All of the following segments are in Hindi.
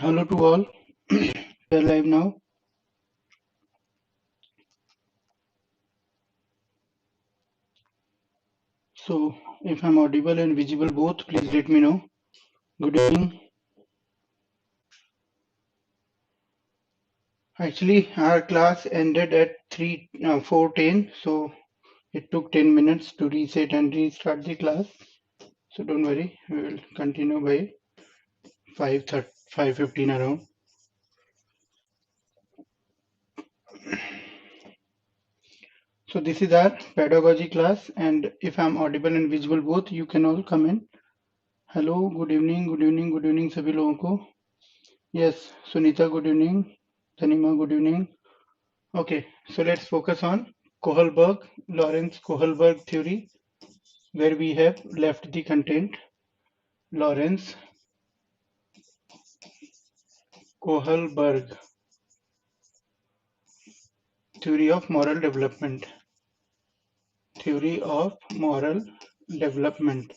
Hello to all. We are live now. So, if I'm audible and visible both, please let me know. Good evening. Actually, our class ended at 4:10, so it took 10 minutes to reset and restart the class. So don't worry, we will continue by 5:15 around. So this is our pedagogy class, and if I'm audible and visible both, you can all come in. Hello, good evening, good evening, good evening सभी लोगों को. Yes, Sunita, good evening. Tanima, good evening. Okay, so let's focus on Kohlberg, Lawrence Kohlberg theory, where we have left the content. Lawrence Kohlberg, theory of moral development. Theory of moral development.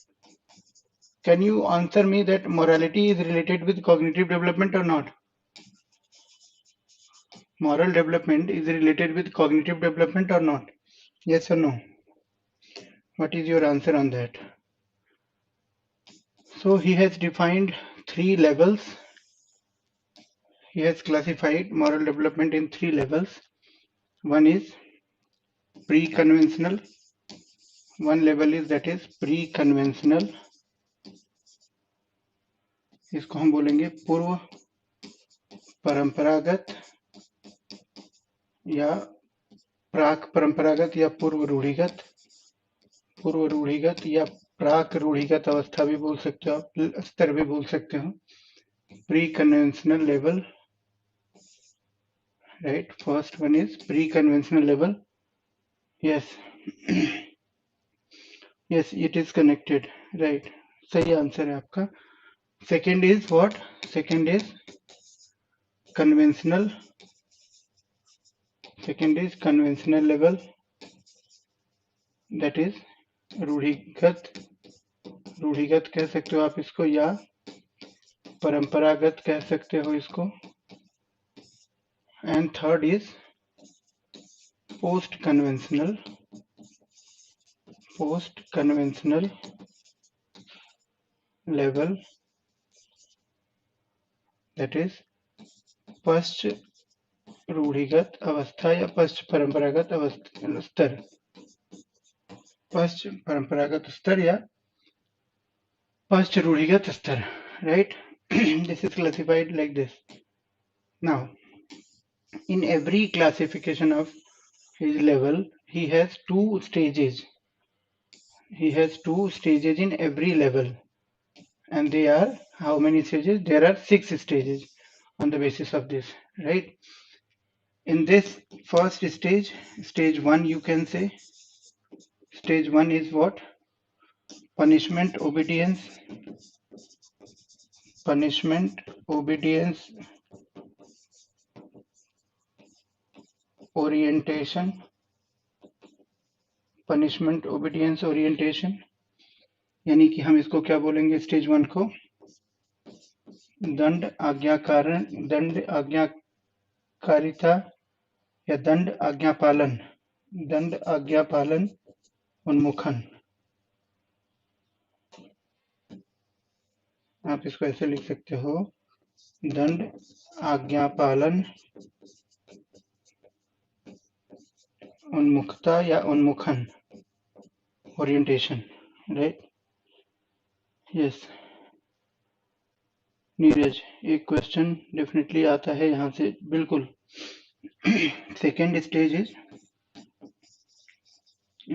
Can you answer me that morality is related with cognitive development or not? Moral development is related with cognitive development or not? Yes or no? What is your answer on that? So he has defined 3 levels. He has classified moral development in 3 levels. One is pre-conventional. One level is that is pre-conventional. इसको हम बोलेंगे पूर्व परंपरागत या प्राक परंपरागत या पूर्व रूढ़िगत या प्राक रूढ़िगत अवस्था भी बोल सकते हो आप, स्तर भी बोल सकते हो. Pre-conventional level, right? First one is pre-conventional level. Yes. Yes, it is connected, right? सही आंसर है आपका. Second is what? Second is conventional. Second is conventional level, that is रूढ़िगत कह सकते हो आप इसको या परंपरागत कह सकते हो इसको. And third is post conventional level, that is पश्च रूढ़िगत अवस्था या पश्च परंपरागत स्तर. पश्च परंपरागत स्तर या पश्च रूढ़िगत स्तर, right? This is classified like this. Now, in every classification of his level, he has 2 stages. He has 2 stages in every level. And they are, how many stages? There are 6 stages on the basis of this, right? In this first stage, stage 1 you can say, stage 1 is what? Punishment, obedience, orientation, punishment, obedience, orientation. यानी कि हम इसको क्या बोलेंगे स्टेज 1 को? दंड आज्ञाकारिता या दंड आज्ञापालन उन्मुखन. आप इसको ऐसे लिख सकते हो, दंड आज्ञापालन उन्मुखता या उन्मुखन, ओरिएंटेशन, राइट? यस नीरज, एक क्वेश्चन डेफिनेटली आता है यहाँ से, बिल्कुल. Second stage is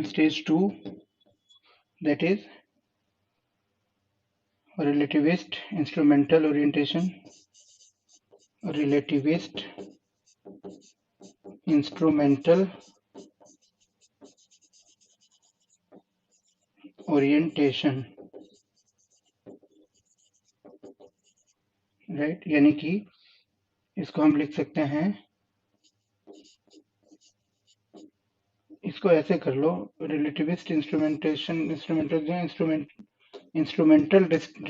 stage 2, that is relativist instrumental orientation, relativist instrumental orientation, right? यानी कि इसको हम लिख सकते हैं, इसको ऐसे कर लो, रिलेटिविस्ट इंस्ट्रूमेंटल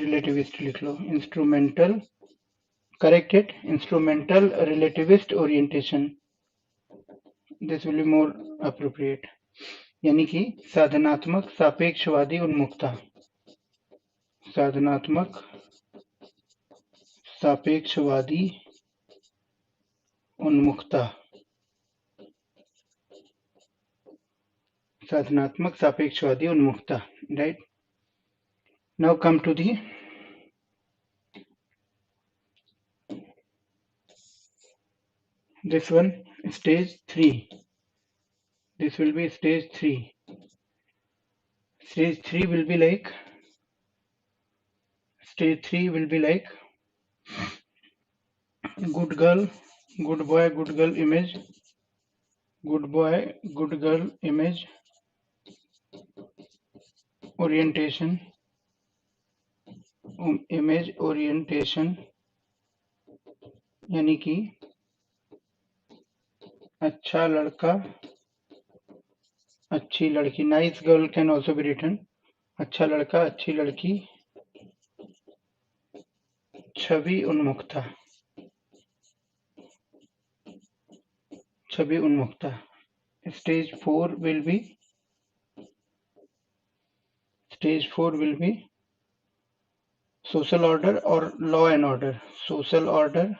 रिलेटिविस्ट लिख लो, instrumental correct it, instrumental relativist orientation, this will be more appropriate, यानी कि साधनात्मक सापेक्षवादी उन्मुखता, साधनात्मक सापेक्षवादी उन्मुखता, साधनात्मक सापेक्षवादी उन्मुखता, right? Now come to the this one, stage 3. This will be stage 3. Stage 3 will be like good girl, good boy, good girl image, good boy, good girl image orientation, image orientation, यानी कि अच्छा लड़का अच्छी लड़की, nice girl can also be written, अच्छा लड़का अच्छी लड़की, छवि उन्मुखता, छवि उन्मुखता. Stage 4 will be social order or law and order, social order,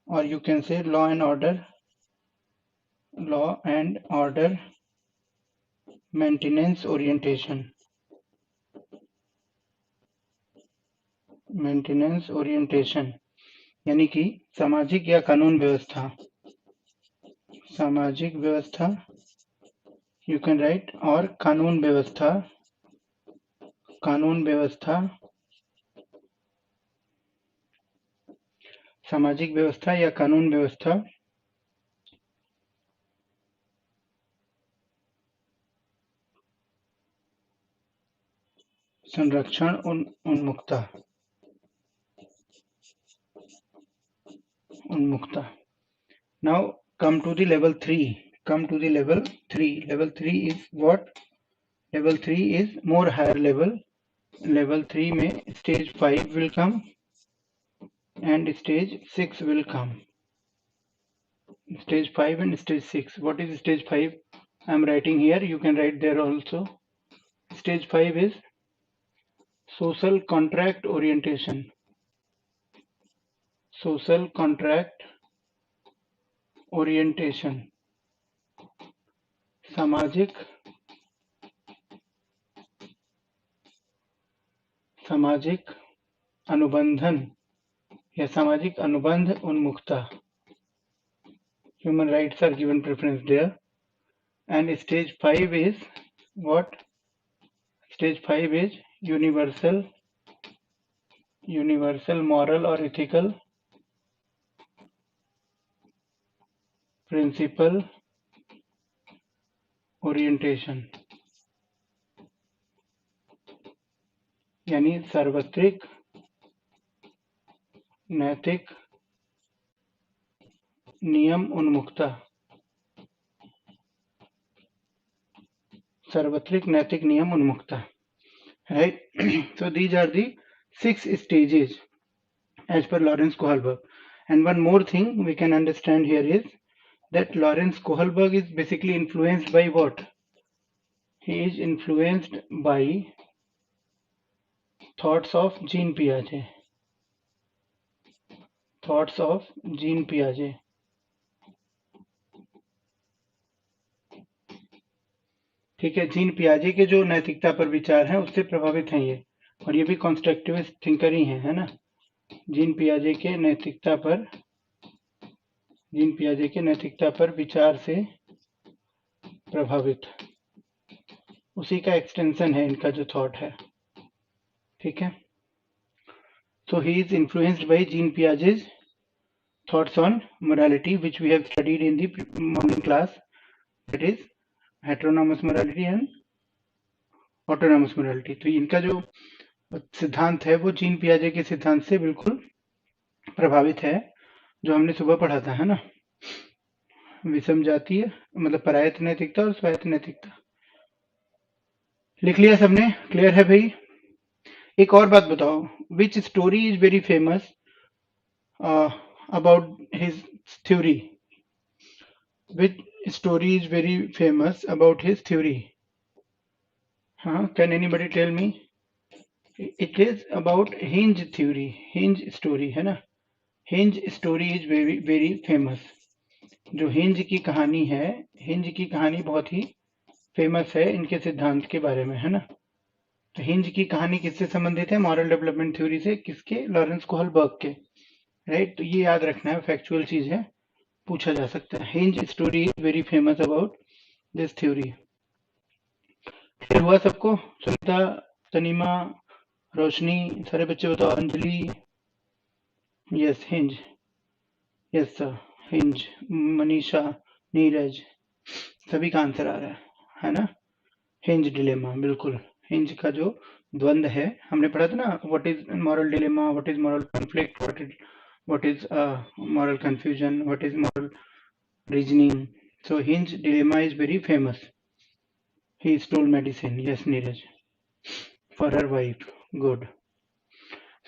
or you can say law and order maintenance orientation, यानी कि सामाजिक या कानून व्यवस्था, सामाजिक व्यवस्था you can write, और कानून व्यवस्था, सामाजिक व्यवस्था या कानून व्यवस्था संरक्षण उन्मुखता. Now come to the level 3. Level 3 is what? Level 3 is more higher level. Level 3 में stage 5 will come and stage 6 will come. Stage 5 and stage 6. What is stage 5? I am writing here. You can write there also. Stage 5 is social contract orientation. Social contract orientation. सामाजिक अनुबंधन या सामाजिक अनुबंध उन्मुखता. Human rights are given preference there. And stage 5 is what? Stage 5 is universal moral or ethical principle orientation, यानी सार्वत्रिक नैतिक नियम उन्मुखता, सार्वत्रिक नैतिक नियम उन्मुखता, right? So these are the 6 stages as per Lawrence Kohlberg. And one more thing we can understand here is that Lawrence Kohlberg is basically influenced by what? He is influenced by thoughts of Jean Piaget. Thoughts of Jean Piaget. ठीक है, जीन पियाजे के जो नैतिकता पर विचार हैं उससे प्रभावित हैं ये, और ये भी कॉन्स्ट्रक्टिविस्ट थिंकर ही हैं, है ना. जीन पियाजे के नैतिकता पर विचार से प्रभावित, उसी का एक्सटेंशन है इनका जो थॉट है. ठीक है. So he is influenced by Jean Piaget's thoughts on morality, which we have studied in the morning class. That is heteronomous morality and autonomous morality. तो इनका जो सिद्धांत है वो जीन पियाजे के सिद्धांत से बिल्कुल प्रभावित है, जो हमने सुबह पढ़ा था, है ना. विषम जातीय मतलब परायत नैतिकता और स्वायत्त नैतिकता. लिख लिया सबने? क्लियर है भाई? एक और बात बताओ, which story is very famous about his theory. Which story is very famous about his theory? Can anybody tell me? It is about hinge theory, hinge story, है ना? hinge story is very very famous. जो हिंज की कहानी है, हिंज की कहानी बहुत ही फेमस है इनके सिद्धांत के बारे में, है ना? तो हिंज की कहानी किससे संबंधित है? मॉरल डेवलपमेंट थ्योरी से। किसके? लॉरेंस कोहलबर्ग के, राइट? तो ये याद रखना है, फैक्चुअल चीज है, पूछा जा सकता है। Hinge story is very famous about this theory. Clear हुआ सबको? सुनीता, तनीमा, रोशनी, सारे बच्चे बताओ। Anjali, yes hinge, yes sir hinge. Manisha, Neeraj, सभी का आंसर आ रहा है ना? हिंज डिलेमा, बिल्कुल। हिंज का जो द्वंद है, हमने पढ़ा था ना, what is moral dilemma, what is moral conflict, what is moral confusion, what is moral reasoning. So hinge dilemma is very famous. He stole medicine. Yes, Neeraj. For her wife. Good.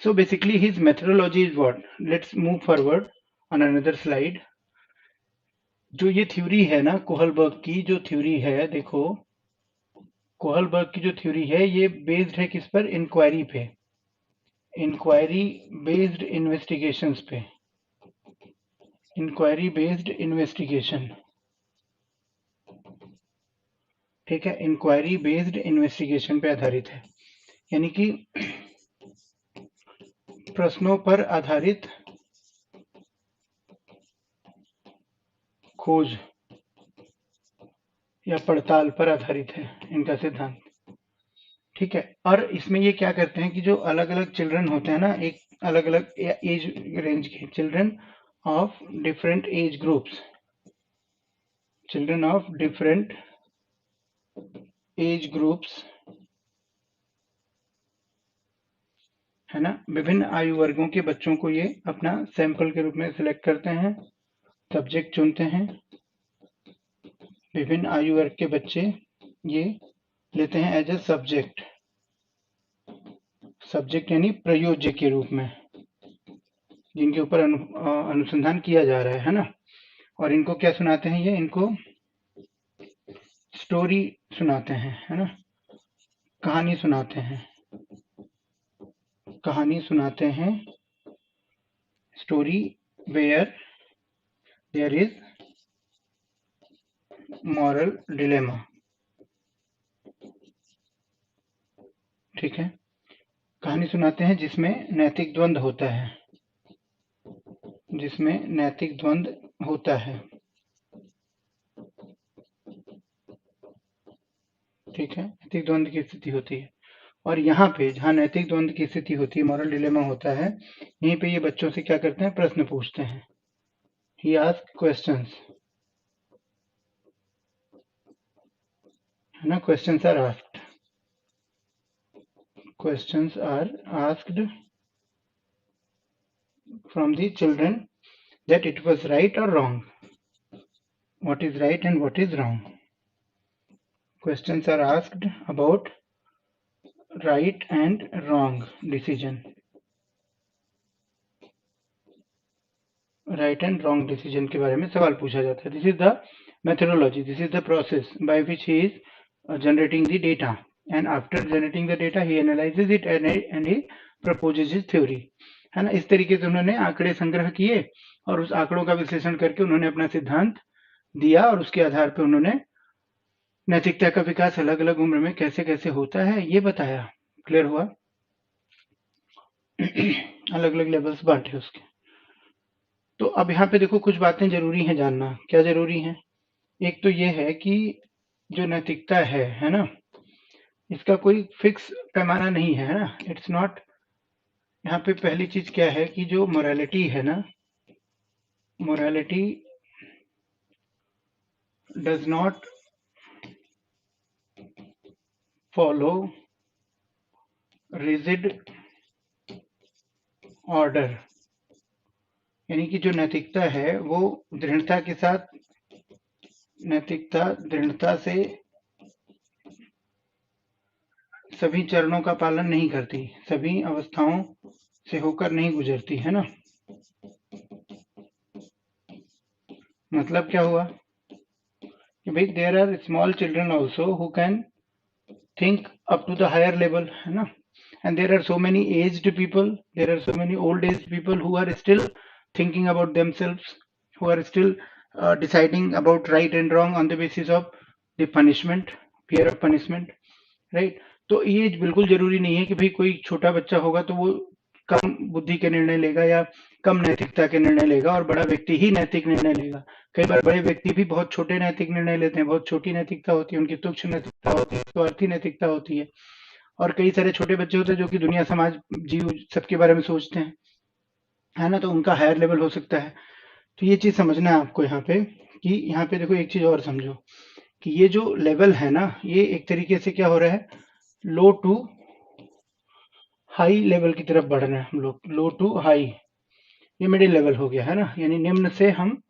So basically his methodology is what? Let's move forward on another slide. जो ये थ्योरी है ना, कोहलबर्ग की जो थ्योरी है, देखो कोहलबर्ग की जो थ्योरी है ये बेस्ड है किस पर? इंक्वायरी पे, इंक्वायरी बेस्ड इन्वेस्टिगेशंस पे, इंक्वायरी बेस्ड इन्वेस्टिगेशन, ठीक है? इंक्वायरी बेस्ड इन्वेस्टिगेशन पे आधारित है, यानी कि प्रश्नों पर आधारित खोज या पड़ताल पर आधारित है इनका सिद्धांत, ठीक है? और इसमें ये क्या करते हैं कि जो अलग अलग चिल्ड्रन होते हैं ना, एक अलग अलग एज रेंज के children of different age groups, children of different age groups, है ना? विभिन्न आयु वर्गों के बच्चों को ये अपना सैंपल के रूप में सिलेक्ट करते हैं, सब्जेक्ट चुनते हैं। विभिन्न आयु वर्ग के बच्चे ये लेते हैं एज ए सब्जेक्ट, सब्जेक्ट यानी प्रयोज्य के रूप में, जिनके ऊपर अनुसंधान किया जा रहा है ना? और इनको क्या सुनाते हैं? ये इनको स्टोरी सुनाते हैं, है ना? कहानी सुनाते हैं, कहानी सुनाते हैं, story where there is moral dilemma, ठीक है? कहानी सुनाते हैं जिसमें नैतिक द्वंद होता है, जिसमें नैतिक द्वंद होता है, ठीक है? नैतिक द्वंद की स्थिति होती है। और यहाँ पे जहाँ नैतिक द्वंद की स्थिति होती है, मॉरल डिलेमा होता है, यहीं पे ये बच्चों से क्या करते हैं? प्रश्न पूछते हैं। ही आस्क क्वेश्चंस, है ना? Questions are asked, questions are asked from the children that it was right or wrong, what is right and what is wrong. Questions are asked about right and wrong decision, right and wrong decision के बारे में सवाल पूछा जाता है. This is the methodology, this is the process by which he is generating the data, and after generating the data he analyzes it and he proposes his theory, है ना? इस तरीके से उन्होंने आंकड़े संग्रह किए और उस आंकड़ों का विश्लेषण करके उन्होंने अपना सिद्धांत दिया, और उसके आधार पर उन्होंने नैतिकता का विकास अलग अलग उम्र में कैसे कैसे होता है ये बताया. क्लियर हुआ? अलग अलग लेवल्स बांटे उसके. तो अब यहाँ पे देखो कुछ बातें जरूरी है जानना. क्या जरूरी है? एक तो ये है कि जो नैतिकता है ना, इसका कोई फिक्स पैमाना नहीं है ना? It's not. यहाँ पे पहली चीज क्या है कि जो मोरालिटी है ना, morality does not follow rigid order, यानी कि जो नैतिकता है वो दृढ़ता के साथ, नैतिकता दृढ़ता से सभी चरणों का पालन नहीं करती, सभी अवस्थाओं से होकर नहीं गुजरती, है ना? मतलब क्या हुआ कि भाई there are small children also who can think up to the higher level, है ना. And there are so many aged people, there are so many old age people who are still thinking about themselves, who are still deciding about right and wrong on the basis of the punishment, fear of punishment, right. तो ये बिल्कुल जरूरी नहीं है कि भाई कोई छोटा बच्चा होगा तो वो कम बुद्धि के निर्णय लेगा या कम नैतिकता के निर्णय लेगा और बड़ा व्यक्ति ही नैतिक निर्णय लेगा. कई बार बड़े व्यक्ति भी बहुत छोटे नैतिक निर्णय लेते हैं, बहुत छोटी नैतिकता होती है उनकी, तुच्छ नैतिकता होती है, स्वार्थी नैतिकता होती है. और कई सारे छोटे बच्चे होते हैं जो कि दुनिया समाज जीव सबके बारे में सोचते हैं, है ना. तो उनका हायर लेवल हो सकता है. तो ये चीज समझना है आपको यहाँ पे कि यहाँ पे देखो एक चीज और समझो कि ये जो लेवल है ना, ये एक तरीके से क्या हो रहा है, लो टू हाई लेवल की तरफ बढ़ रहे हैं हम लोग. लो टू हाई, ये मिडिल लेवल हो गया, है ना. यानी निम्न से हम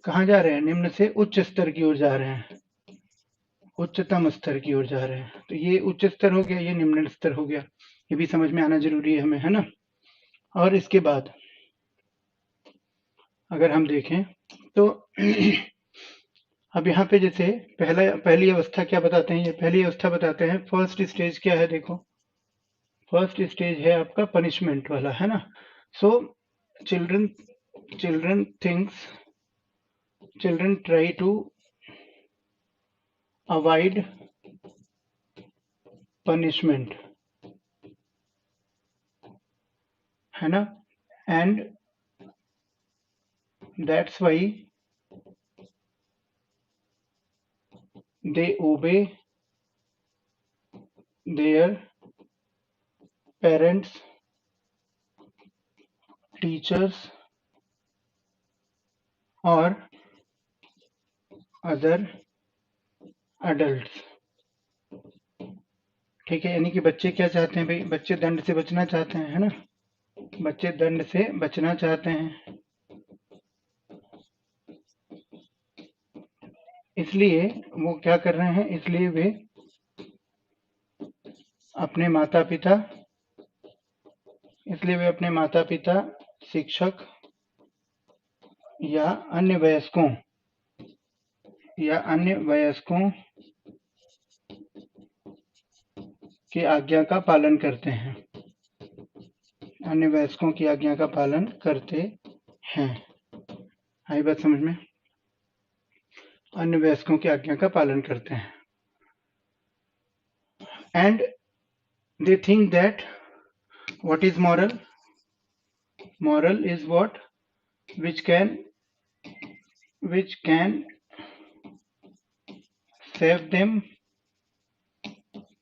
कहाँ जा रहे हैं, निम्न से उच्च स्तर की ओर जा रहे हैं, उच्चतम स्तर की ओर जा रहे हैं. तो ये उच्च स्तर हो गया, ये निम्न स्तर हो गया. ये भी समझ में आना जरूरी है हमें, है ना. और इसके बाद अगर हम देखें तो अब यहाँ पे जैसे पहली अवस्था क्या बताते हैं, ये पहली अवस्था बताते हैं. फर्स्ट स्टेज क्या है देखो, फर्स्ट स्टेज है आपका पनिशमेंट वाला, है ना. So children children thinks children try to avoid punishment, है ना. And that's why they obey their parents, teachers or other adults. ठीक है, यानी कि बच्चे क्या चाहते हैं भाई, बच्चे दंड से बचना चाहते हैं, है ना. बच्चे दंड से बचना चाहते हैं, इसलिए वो क्या कर रहे हैं, इसलिए वे अपने माता पिता शिक्षक या अन्य वयस्कों की आज्ञा का पालन करते हैं, अन्य वयस्कों की आज्ञा का पालन करते हैं. आई बात समझ में, अन्य वयस्कों की आज्ञा का पालन करते हैं. And they think that what is moral, moral is what which can save them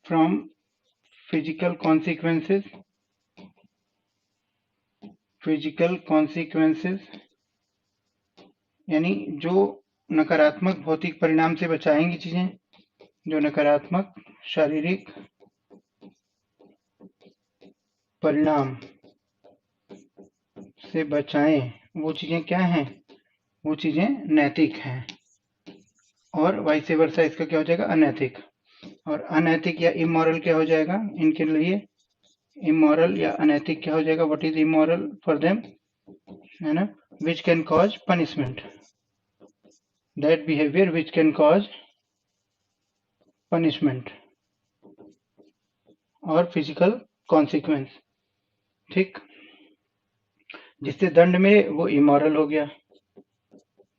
from physical consequences यानी जो नकारात्मक भौतिक परिणाम से बचाएंगी चीजें, जो नकारात्मक शारीरिक परिणाम से बचाएं, वो चीजें क्या हैं, वो चीजें नैतिक हैं. और वाइस वर्सा इसका क्या हो जाएगा, अनैतिक. और अनैतिक या इमोरल क्या हो जाएगा इनके लिए, इमोरल या अनैतिक क्या हो जाएगा, what is immoral for them, है ना. Which can cause punishment, that behaviour which can cause punishment और फिजिकल कॉन्सिक्वेंस. ठीक, जिससे दंड मिले वो इमोरल हो गया,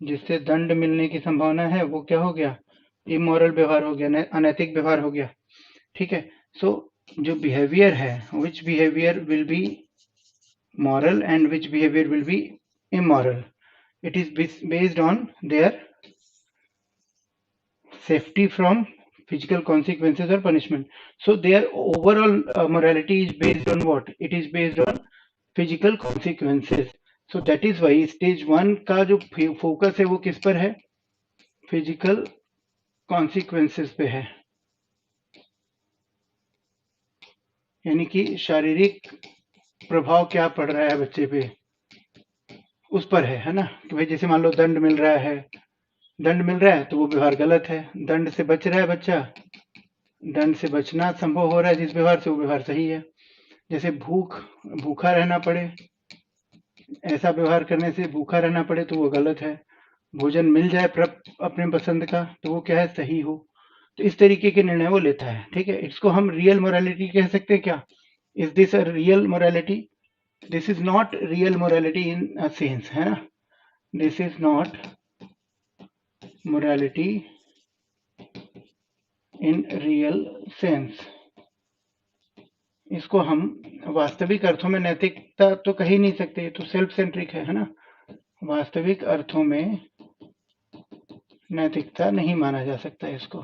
जिससे दंड मिलने की संभावना है वो क्या हो गया, इमोरल व्यवहार हो गया, अनैतिक व्यवहार हो गया. ठीक है. सो जो बिहेवियर है, which behaviour will be moral and which behavior will be immoral, it is based on their safety from physical consequences or punishment. So their overall morality is based on what, it is based on physical consequences. So that is why stage 1 का जो फोकस है वो किस पर है, फिजिकल कॉन्सिक्वेंसेस पे है, यानी कि शारीरिक प्रभाव क्या पड़ रहा है बच्चे पे उस पर है ना. कि भाई जैसे मान लो दंड मिल रहा है तो वो व्यवहार गलत है, दंड से बच रहा है बच्चा, दंड से बचना संभव हो रहा है जिस व्यवहार से, वो व्यवहार सही है. जैसे भूखा रहना पड़े, ऐसा व्यवहार करने से भूखा रहना पड़े तो वो गलत है. भोजन मिल जाए अपने पसंद का तो वो क्या है, सही हो। तो इस तरीके के निर्णय वो लेता है, ठीक है। इसको हम रियल मोरालिटी कह सकते हैं क्या? Is this a real morality? This is not real morality in a sense, है ना। This is not morality in real sense. इसको हम वास्तविक अर्थों में नैतिकता तो कह ही नहीं सकते, ये तो सेल्फ सेंट्रिक है ना। वास्तविक अर्थों में नैतिकता नहीं माना जा सकता इसको।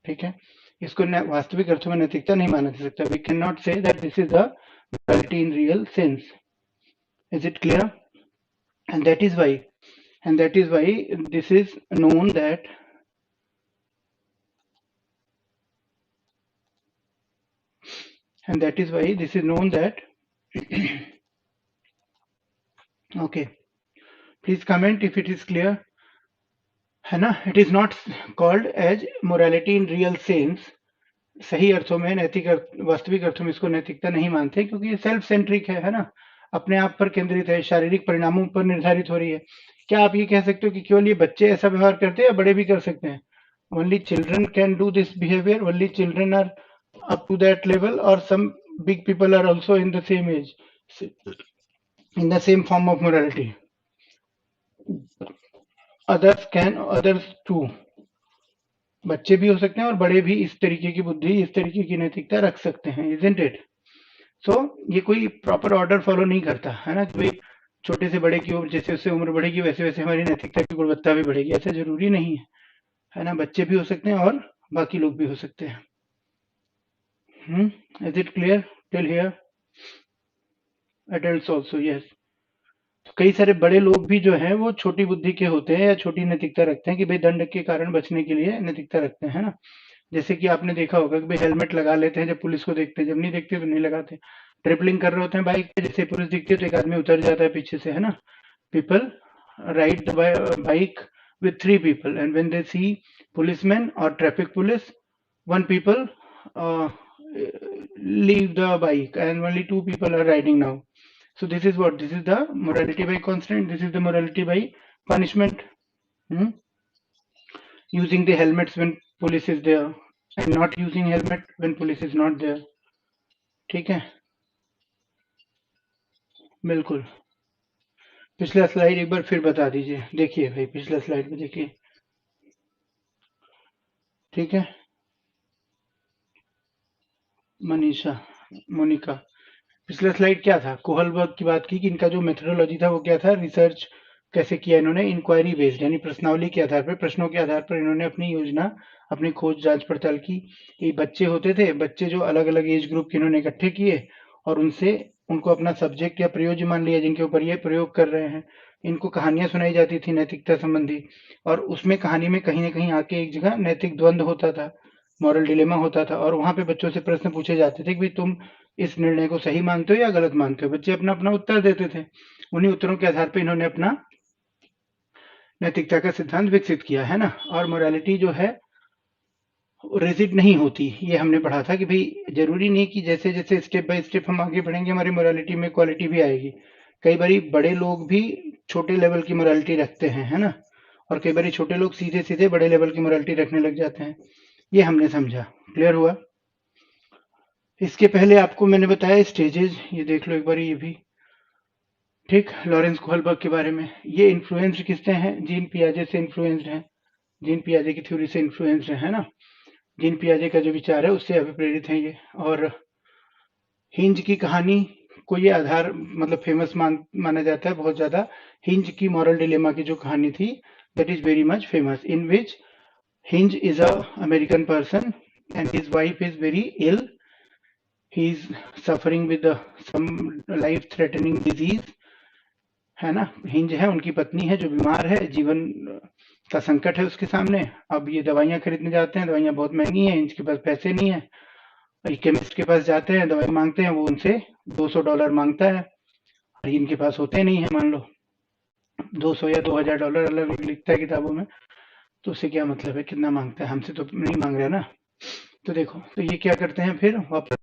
ठीक है, इसको वास्तविक अर्थों में नैतिकता नहीं माना जा सकता। We can not say that this is the morality in real sense. Is it clear? And that is why this is known that this is known that okay, please comment if it is clear, है ना। It is not called as morality in real sense. सही अर्थों में वास्तविक अर्थों में इसको नैतिकता नहीं मानते, क्योंकि ये सेल्फ सेंट्रिक है ना, अपने आप पर केंद्रित है, शारीरिक परिणामों पर निर्धारित हो रही है। क्या आप ये कह सकते हो कि केवल ये बच्चे ऐसा व्यवहार करते हैं या बड़े भी कर सकते हैं? Only children can do this behaviour, only children are up to that level, or some big people are also in the same age, in the same form of morality? Others too, बच्चे भी हो सकते हैं और बड़े भी इस तरीके की बुद्धि, इस तरीके की नैतिकता रख सकते हैं, isn't it? So ये कोई प्रॉपर ऑर्डर फॉलो नहीं करता है ना, कि भाई छोटे से बड़े की जैसे उससे उम्र बढ़ेगी वैसे वैसे हमारी नैतिकता की गुणवत्ता भी बढ़ेगी, ऐसा जरूरी नहीं है ना। बच्चे भी हो सकते हैं और बाकी लोग भी हो सकते हैं। Is it clear till here? Adults also, yes. तो कई सारे बड़े लोग भी जो हैं वो छोटी बुद्धि के होते हैं या छोटी नैतिकता रखते हैं, कि भाई दंड के कारण बचने के लिए नैतिकता रखते हैं ना। जैसे कि आपने देखा होगा कि भाई हेलमेट लगा लेते हैं जब पुलिस को देखते हैं, जब नहीं देखते तो नहीं लगाते। ट्रिपलिंग कर रहे होते हैं बाइक पे, जैसे पुलिस दिखती है तो एक आदमी उतर जाता है पीछे से, है ना। People ride the bike with three people, and when they see policemen or traffic police, one people uh, leave the bike and only two people are riding now. So this is what? This is the morality by constraint. This is the morality by punishment. Hmm? Using the helmets when police is there and not using helmet when police is not there. ठीक है, बिल्कुल। पिछला स्लाइड एक बार फिर बता दीजिए, देखिए भाई पिछला स्लाइड में देखिए, ठीक है। मनीषा, मोनिका, पिछला स्लाइड क्या था? कोहलबर्ग की बात की कि इनका जो मेथोडोलॉजी था वो क्या था, रिसर्च कैसे किया इन्होंने, इंक्वायरी बेस्ड, यानी प्रश्नावली के आधार पर, प्रश्नों के आधार पर इन्होंने अपनी योजना, अपनी खोज जांच पड़ताल की। ये बच्चे होते थे, बच्चे जो अलग अलग एज ग्रुप के इन्होंने इकट्ठे किए और उनसे उनको अपना सब्जेक्ट या प्रयोज्य मान लिया जिनके ऊपर ये प्रयोग कर रहे हैं। इनको कहानियां सुनाई जाती थी नैतिकता संबंधी, और उसमें कहानी में कहीं ना कहीं आके एक जगह नैतिक द्वंद्व होता था, मॉरल डिलेमा होता था, और वहां पे बच्चों से प्रश्न पूछे जाते थे कि भाई तुम इस निर्णय को सही मानते हो या गलत मानते हो। बच्चे अपना अपना उत्तर देते थे, उन्हीं उत्तरों के आधार पर इन्होंने अपना नैतिकता का सिद्धांत विकसित किया, है ना। और मोरालिटी जो है रिजिड नहीं होती, ये हमने पढ़ा था कि भाई जरूरी नहीं कि जैसे जैसे स्टेप बाय स्टेप हम आगे बढ़ेंगे हमारी मोरालिटी में क्वालिटी भी आएगी। कई बारी बड़े लोग भी छोटे लेवल की मोरालिटी रखते हैं, है ना, और कई बारी छोटे लोग सीधे सीधे बड़े लेवल की मोरालिटी रखने लग जाते हैं। ये हमने समझा, क्लियर हुआ? इसके पहले आपको मैंने बताया स्टेजेस, ये देख लो एक बार ये भी, ठीक। लॉरेंस कोहलबर्ग के बारे में, ये इन्फ्लुएंस्ड किससे हैं? जीन पियाजे से इन्फ्लुएंस्ड हैं, जीन पियाजे की थ्योरी से इन्फ्लुएंस्ड है ना। जीन पियाजे का जो विचार है उससे अभिप्रेरित है ये। और हिंज की कहानी को ये आधार मतलब फेमस माना जाता है बहुत ज्यादा। हिंज की मॉरल डिलेमा की जो कहानी थी, that is very much famous, in which Heinz is a American person and his wife is very ill, he is suffering with some life threatening disease, है ना। हिंज है, उनकी पत्नी है जो बीमार है, जीवन का संकट है उसके सामने। अब ये दवाइयां खरीदने जाते हैं, दवाइयां बहुत महंगी हैं, हिंज के पास पैसे नहीं है। केमिस्ट के पास जाते हैं, दवाई मांगते हैं, वो उनसे $200 मांगता है, और इनके पास होते नहीं है, मान लो 200 या $2000 अलग लिखता है किताबों में, तो उससे क्या मतलब है कितना मांगता है, हमसे तो नहीं मांग रहा ना। तो देखो, तो ये क्या करते हैं, फिर वापस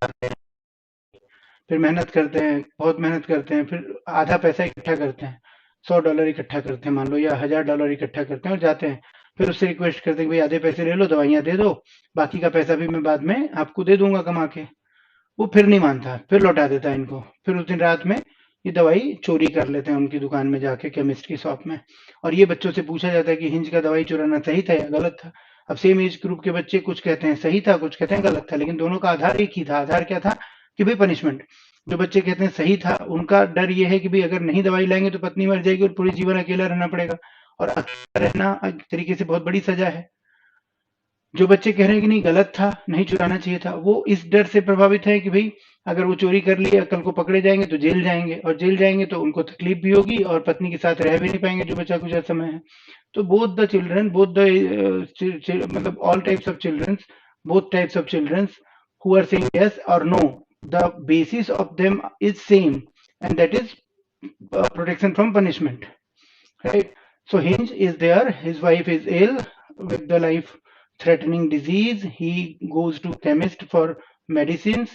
फिर मेहनत करते हैं, बहुत मेहनत करते हैं, फिर आधा पैसा इकट्ठा करते हैं, $100 इकट्ठा करते हैं मान लो, या $1000 इकट्ठा करते हैं और जाते हैं। फिर उससे रिक्वेस्ट करते हैं कि भाई आधे पैसे ले लो, दवाइयाँ दे दो, बाकी का पैसा भी मैं बाद में आपको दे दूंगा कमा के। वो फिर नहीं मानता, फिर लौटा देता है इनको। फिर उस दिन रात में ये दवाई चोरी कर लेते हैं उनकी दुकान में जाके, केमिस्ट की शॉप में। और ये बच्चों से पूछा जाता है कि हिंज का दवाई चुराना सही था या गलत था। अब सेम एज ग्रुप के बच्चे कुछ कहते हैं सही था, कुछ कहते हैं गलत था, लेकिन दोनों का आधार एक ही था। आधार क्या था कि भाई पनिशमेंट। जो बच्चे कहते हैं सही था, उनका डर ये है कि भाई अगर नहीं दवाई लाएंगे तो पत्नी मर जाएगी और पूरे जीवन अकेला रहना पड़ेगा, और अकेला रहना एक तरीके से बहुत बड़ी सजा है। जो बच्चे कह रहे हैं कि नहीं गलत था, नहीं चुराना चाहिए था, वो इस डर से प्रभावित है कि भाई अगर वो चोरी कर लिया, कल को पकड़े जाएंगे तो जेल जाएंगे, और जेल जाएंगे तो उनको तकलीफ भी होगी और पत्नी के साथ रह भी नहीं पाएंगे जो बचा कुछ समय है। तो both the children, both the मतलब all types of children, both types of children who are saying yes or no, the basis of them is same, and that is protection from punishment, right? So Hinge is there, his wife is ill with the life threatening disease. He goes to chemist for medicines.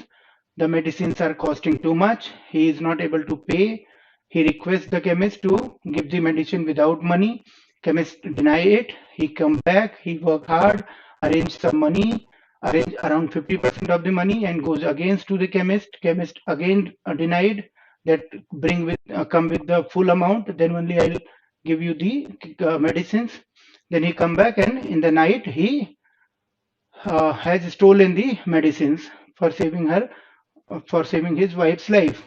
The medicines are costing too much. He is not able to pay. He requests the chemist to give the medicine without money. Chemist deny it. He come back, he work hard, arrange some money, arrange around 50% of the money, and goes against to the chemist. Chemist again denied that, bring with come with the full amount, then only I'll give you the medicines. Then he come back, and in the night he has stolen the medicines for saving her, for saving his wife's life.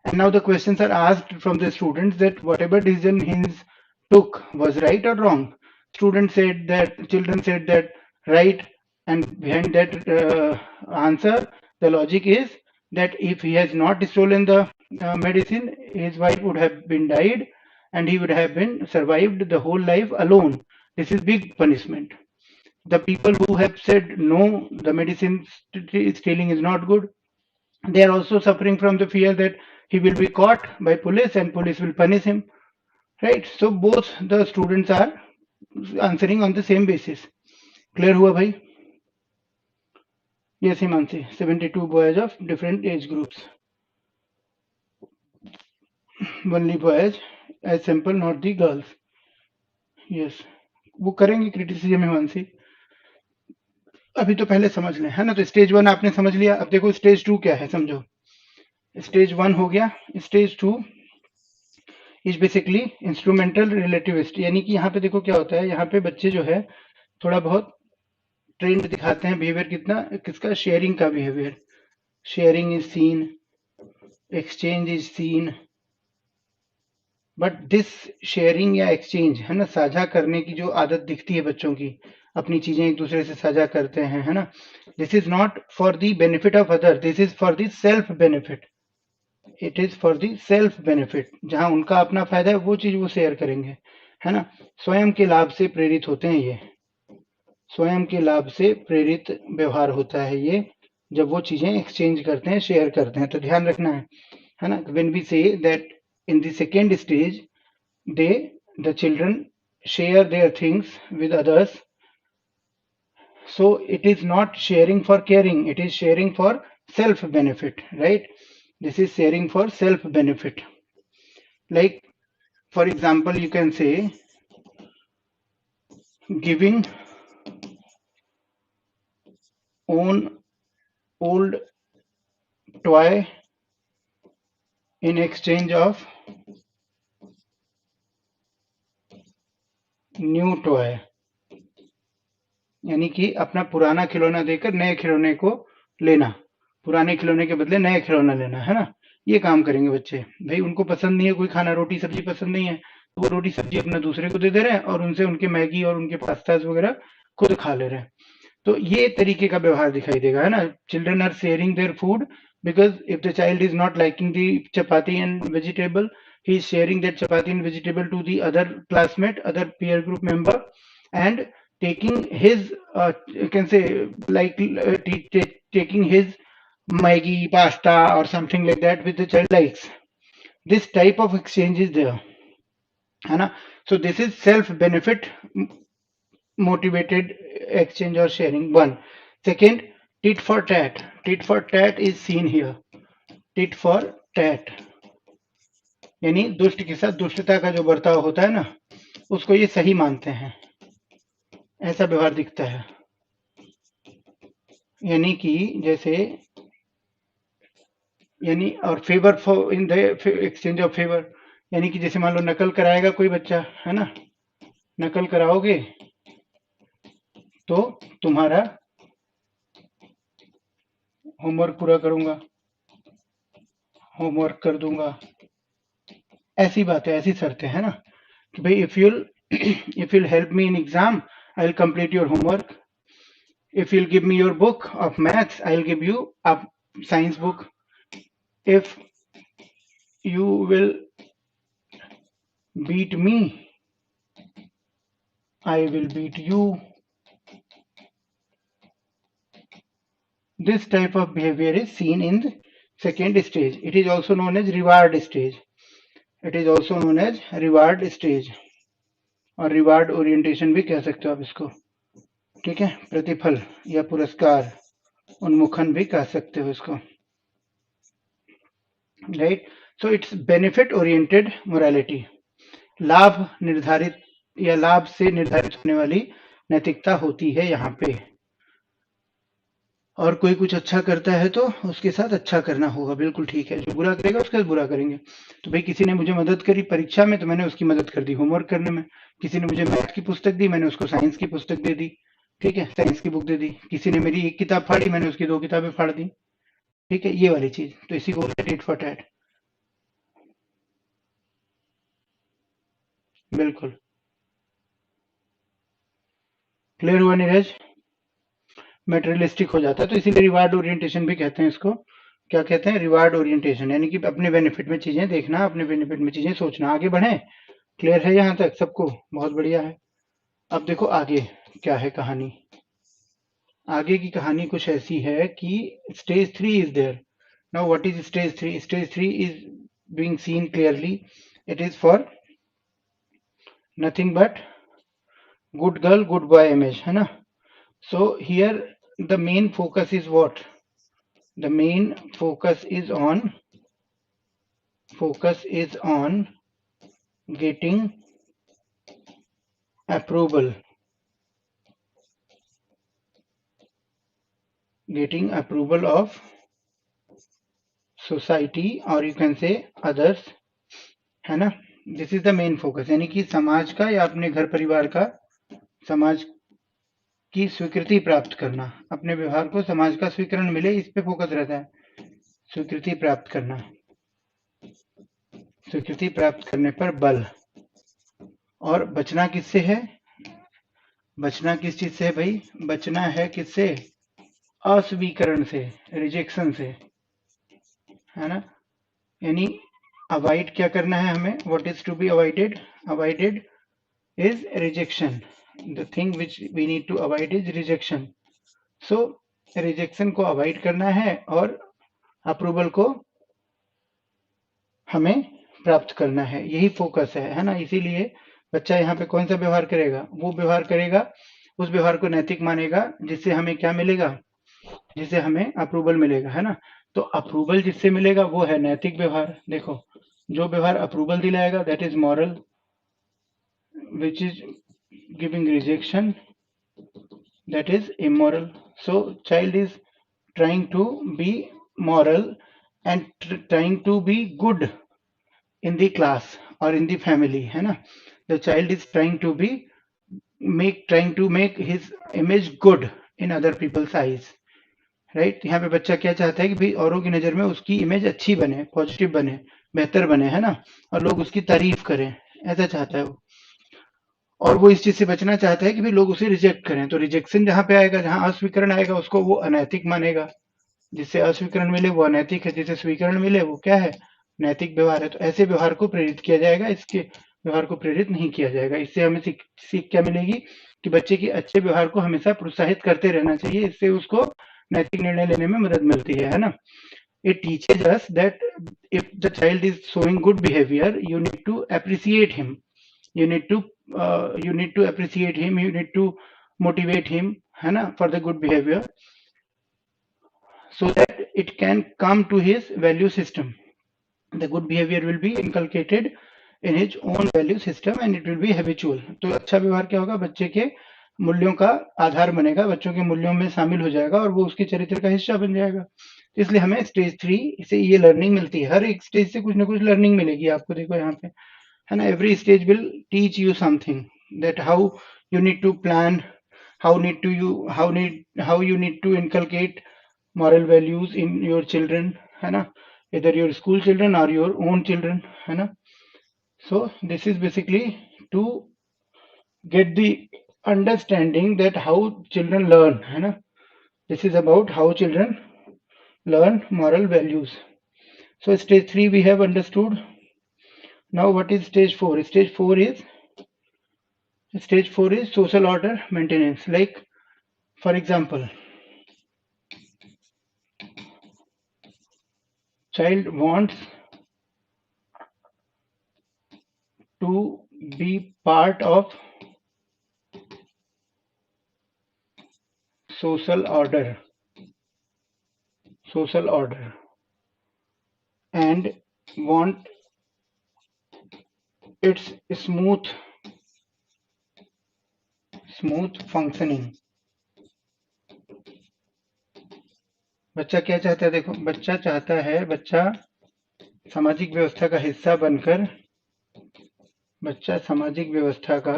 And now the questions are asked from the students that whatever decision he took was right or wrong. Students said that, children said that right, and behind that answer, the logic is that if he has not stolen the medicine, his wife would have been died, and he would have been survived the whole life alone. This is big punishment. The people who have said no, the medicine stealing is not good, they are also suffering from the fear that he will be caught by police and police will punish him, right? So both the students are answering on the same basis. Clear हुआ भाई? Yes, Himanshi. 72 boys of different age groups. Only boys, as simple, not the girls. Yes. वो करेंगे क्रिटिसिज्म हिमांशी, अभी तो पहले समझ लें, है ना? तो स्टेज 1 आपने समझ लिया। अब देखो स्टेज 2 क्या है, समझो। स्टेज 1 हो गया, स्टेज 2 इज बेसिकली इंस्ट्रूमेंटल रिलेटिविस्ट। यानी कि यहाँ पे देखो क्या होता है, यहाँ पे बच्चे जो है थोड़ा बहुत ट्रेंड दिखाते हैं, बिहेवियर कितना किसका, शेयरिंग का behaviour. Sharing is seen, exchange is seen, but this sharing या एक्सचेंज, है ना, साझा करने की जो आदत दिखती है बच्चों की, अपनी चीजें एक दूसरे से साझा करते हैं, है ना, this is not for the benefit of other, this is for the self benefit. It is for the self benefit. जहां उनका अपना फायदा है वो चीज वो शेयर करेंगे, है ना। स्वयं के लाभ से प्रेरित होते हैं ये, स्वयं के लाभ से प्रेरित व्यवहार होता है ये, जब वो चीजें एक्सचेंज करते हैं, शेयर करते हैं। तो ध्यान रखना है ना। When we say that in the second stage the children share their things with others, so it is not sharing for caring, it is sharing for self benefit, right? This is sharing for self benefit. Like for example, you can say giving own old toy in exchange of new toy, यानी कि अपना पुराना खिलौना देकर नए खिलौने को लेना, पुराने खिलौने के बदले नए खिलौना लेना, है ना। ये काम करेंगे बच्चे। भाई उनको पसंद नहीं है कोई खाना, रोटी सब्जी पसंद नहीं है, तो वो रोटी सब्जी अपना दूसरे को दे दे रहे हैं और उनसे उनके मैगी और उनके पास्ताज वगैरह खुद खा ले रहे हैं। तो ये तरीके का व्यवहार दिखाई देगा, है ना। Children are sharing their food because if the child is not liking the chapati and vegetable, he is sharing that chapati and vegetable to the other classmate, other peer group member, and taking his you can say like taking his maggi pasta or something like that which the child likes. This type of exchange is there, है ना। So this is self benefit motivated exchange or sharing, one. Second, tit for tat. Tit for tat is seen here. Tit for tat, यानी दुष्ट के साथ दुष्टता का जो बर्ताव होता है ना, उसको ये सही मानते हैं, ऐसा व्यवहार दिखता है। यानी कि जैसे, यानी और favour for in the exchange of favour, यानी कि जैसे मान लो नकल कराएगा कोई बच्चा, है ना, नकल कराओगे तो तुम्हारा होमवर्क पूरा करूंगा, होमवर्क कर दूंगा, ऐसी बातें, ऐसी शर्तें है ना कि भाई if you'll help me in exam I will complete your homework, if you'll give me your book of maths I'll give you a science book, if you will beat me I will beat you. This type of behavior is seen in the second stage. It is also known as reward stage. It is also known as reward stage और रिवार्ड ओरिएंटेशन भी कह सकते हो आप इसको, ठीक है, प्रतिफल या पुरस्कार उन्मुखन भी कह सकते हो इसको, right. So it's benefit oriented morality, लाभ निर्धारित या लाभ से निर्धारित होने वाली नैतिकता होती है यहाँ पे। और कोई कुछ अच्छा करता है तो उसके साथ अच्छा करना होगा, बिल्कुल ठीक है, जो बुरा करेगा उसके साथ बुरा करेंगे। तो भाई किसी ने मुझे मदद करी परीक्षा में तो मैंने उसकी मदद कर दी होमवर्क करने में, किसी ने मुझे मैथ की पुस्तक दी मैंने उसको साइंस की पुस्तक दे दी, ठीक है, साइंस की बुक दे दी, किसी ने मेरी एक किताब फाड़ी मैंने उसकी 2 किताबें फाड़ दी, ठीक है, ये वाली चीज, तो इसी को बोलते हैं टिट फॉर टैट। बिल्कुल क्लियर हुआ नीरज, मेटेरियलिस्टिक हो जाता है, तो इसीलिए रिवार्ड ओरिएंटेशन भी कहते हैं इसको, क्या कहते हैं, रिवार्ड ओरिएंटेशन, यानी कि अपने बेनिफिट में चीजें देखना, अपने बेनिफिट में चीजें सोचना। आगे बढ़े, क्लियर है यहाँ तक सबको, बहुत बढ़िया है। अब देखो आगे क्या है कहानी, आगे की कहानी कुछ ऐसी है कि stage 3 is there. Now what is stage 3? Stage 3 is being seen clearly, it is for nothing but good girl good boy image, है ना। So here the main focus is what? The main focus is on getting approval, getting approval of society or you can say others, है ना। This is the main focus, यानी कि समाज का या अपने घर परिवार का, समाज की स्वीकृति प्राप्त करना, अपने व्यवहार को समाज का स्वीकरण मिले, इस पे फोकस रहता है, स्वीकृति प्राप्त करना, स्वीकृति प्राप्त करने पर बल। और बचना किससे है, बचना किस चीज से है भाई, बचना है किससे, अस्वीकरण से, रिजेक्शन से, है ना। यानी अवॉइड क्या करना है हमें, what is to be avoided, avoided is rejection, the thing which we need to avoid is rejection. So rejection को अवॉइड करना है और अप्रूवल को हमें प्राप्त करना है, यही फोकस है ना। इसीलिए बच्चा यहाँ पे कौन सा व्यवहार करेगा, वो व्यवहार करेगा, उस व्यवहार को नैतिक मानेगा जिससे हमें क्या मिलेगा, जिससे हमें अप्रूवल मिलेगा, है ना। तो अप्रूवल जिससे मिलेगा वो है नैतिक व्यवहार। देखो जो व्यवहार अप्रूवल दिलाएगा that is moral, which is giving rejection that is immoral. So child is trying to be moral and trying to be good in the class or in the family, है ना। The child is trying to make his image good in other people's eyes, right. यहाँ पे बच्चा क्या चाहता है कि भाई औरों की नजर में उसकी इमेज अच्छी बने, पॉजिटिव बने, बेहतर बने, है ना, और लोग उसकी तारीफ करें, ऐसा चाहता है वो। और वो इस चीज से बचना चाहता है कि भाई लोग उसे रिजेक्ट करें, तो रिजेक्शन जहां पे आएगा, जहां अस्वीकरण आएगा, उसको वो अनैतिक मानेगा, जिससे अस्वीकरण मिले वो अनैतिक है, जिसे स्वीकरण मिले वो क्या है, नैतिक व्यवहार है। तो ऐसे व्यवहार को प्रेरित किया जाएगा, इसके व्यवहार को प्रेरित नहीं किया जाएगा। इससे हमें सीख क्या मिलेगी कि बच्चे के अच्छे व्यवहार को हमेशा प्रोत्साहित करते रहना चाहिए, इससे उसको नैतिक निर्णय लेने में मदद मिलती है ना। It teaches us that if the child is showing good behavior, you need to appreciate him. You need to appreciate him. You need to motivate him, है ना, for the good behavior, so that it can come to his value system. The good behavior will be inculcated in his own value system and it will be habitual. तो अच्छा व्यवहार क्या होगा, बच्चे के मूल्यों का आधार बनेगा, बच्चों के मूल्यों में शामिल हो जाएगा और वो उसके चरित्र का हिस्सा बन जाएगा. इसलिए हमें स्टेज 3 से ये लर्निंग मिलती है. हर एक स्टेज से कुछ ना कुछ लर्निंग मिलेगी आपको. देखो यहाँ पे है ना, every stage will teach you something, that how you need to plan, how you need to inculcate moral values in your children, है ना, either your school children or your own children, है ना. So this is basically to get the understanding that how children learn, है ना. This is about how children learn moral values. So stage 3 we have understood. Now what is stage 4? Stage 4 is social order maintenance. Like for example, child wants to be part of social order and want its smooth functioning. बच्चा क्या चाहता है? देखो, बच्चा चाहता है, बच्चा सामाजिक व्यवस्था का हिस्सा बनकर, बच्चा सामाजिक व्यवस्था का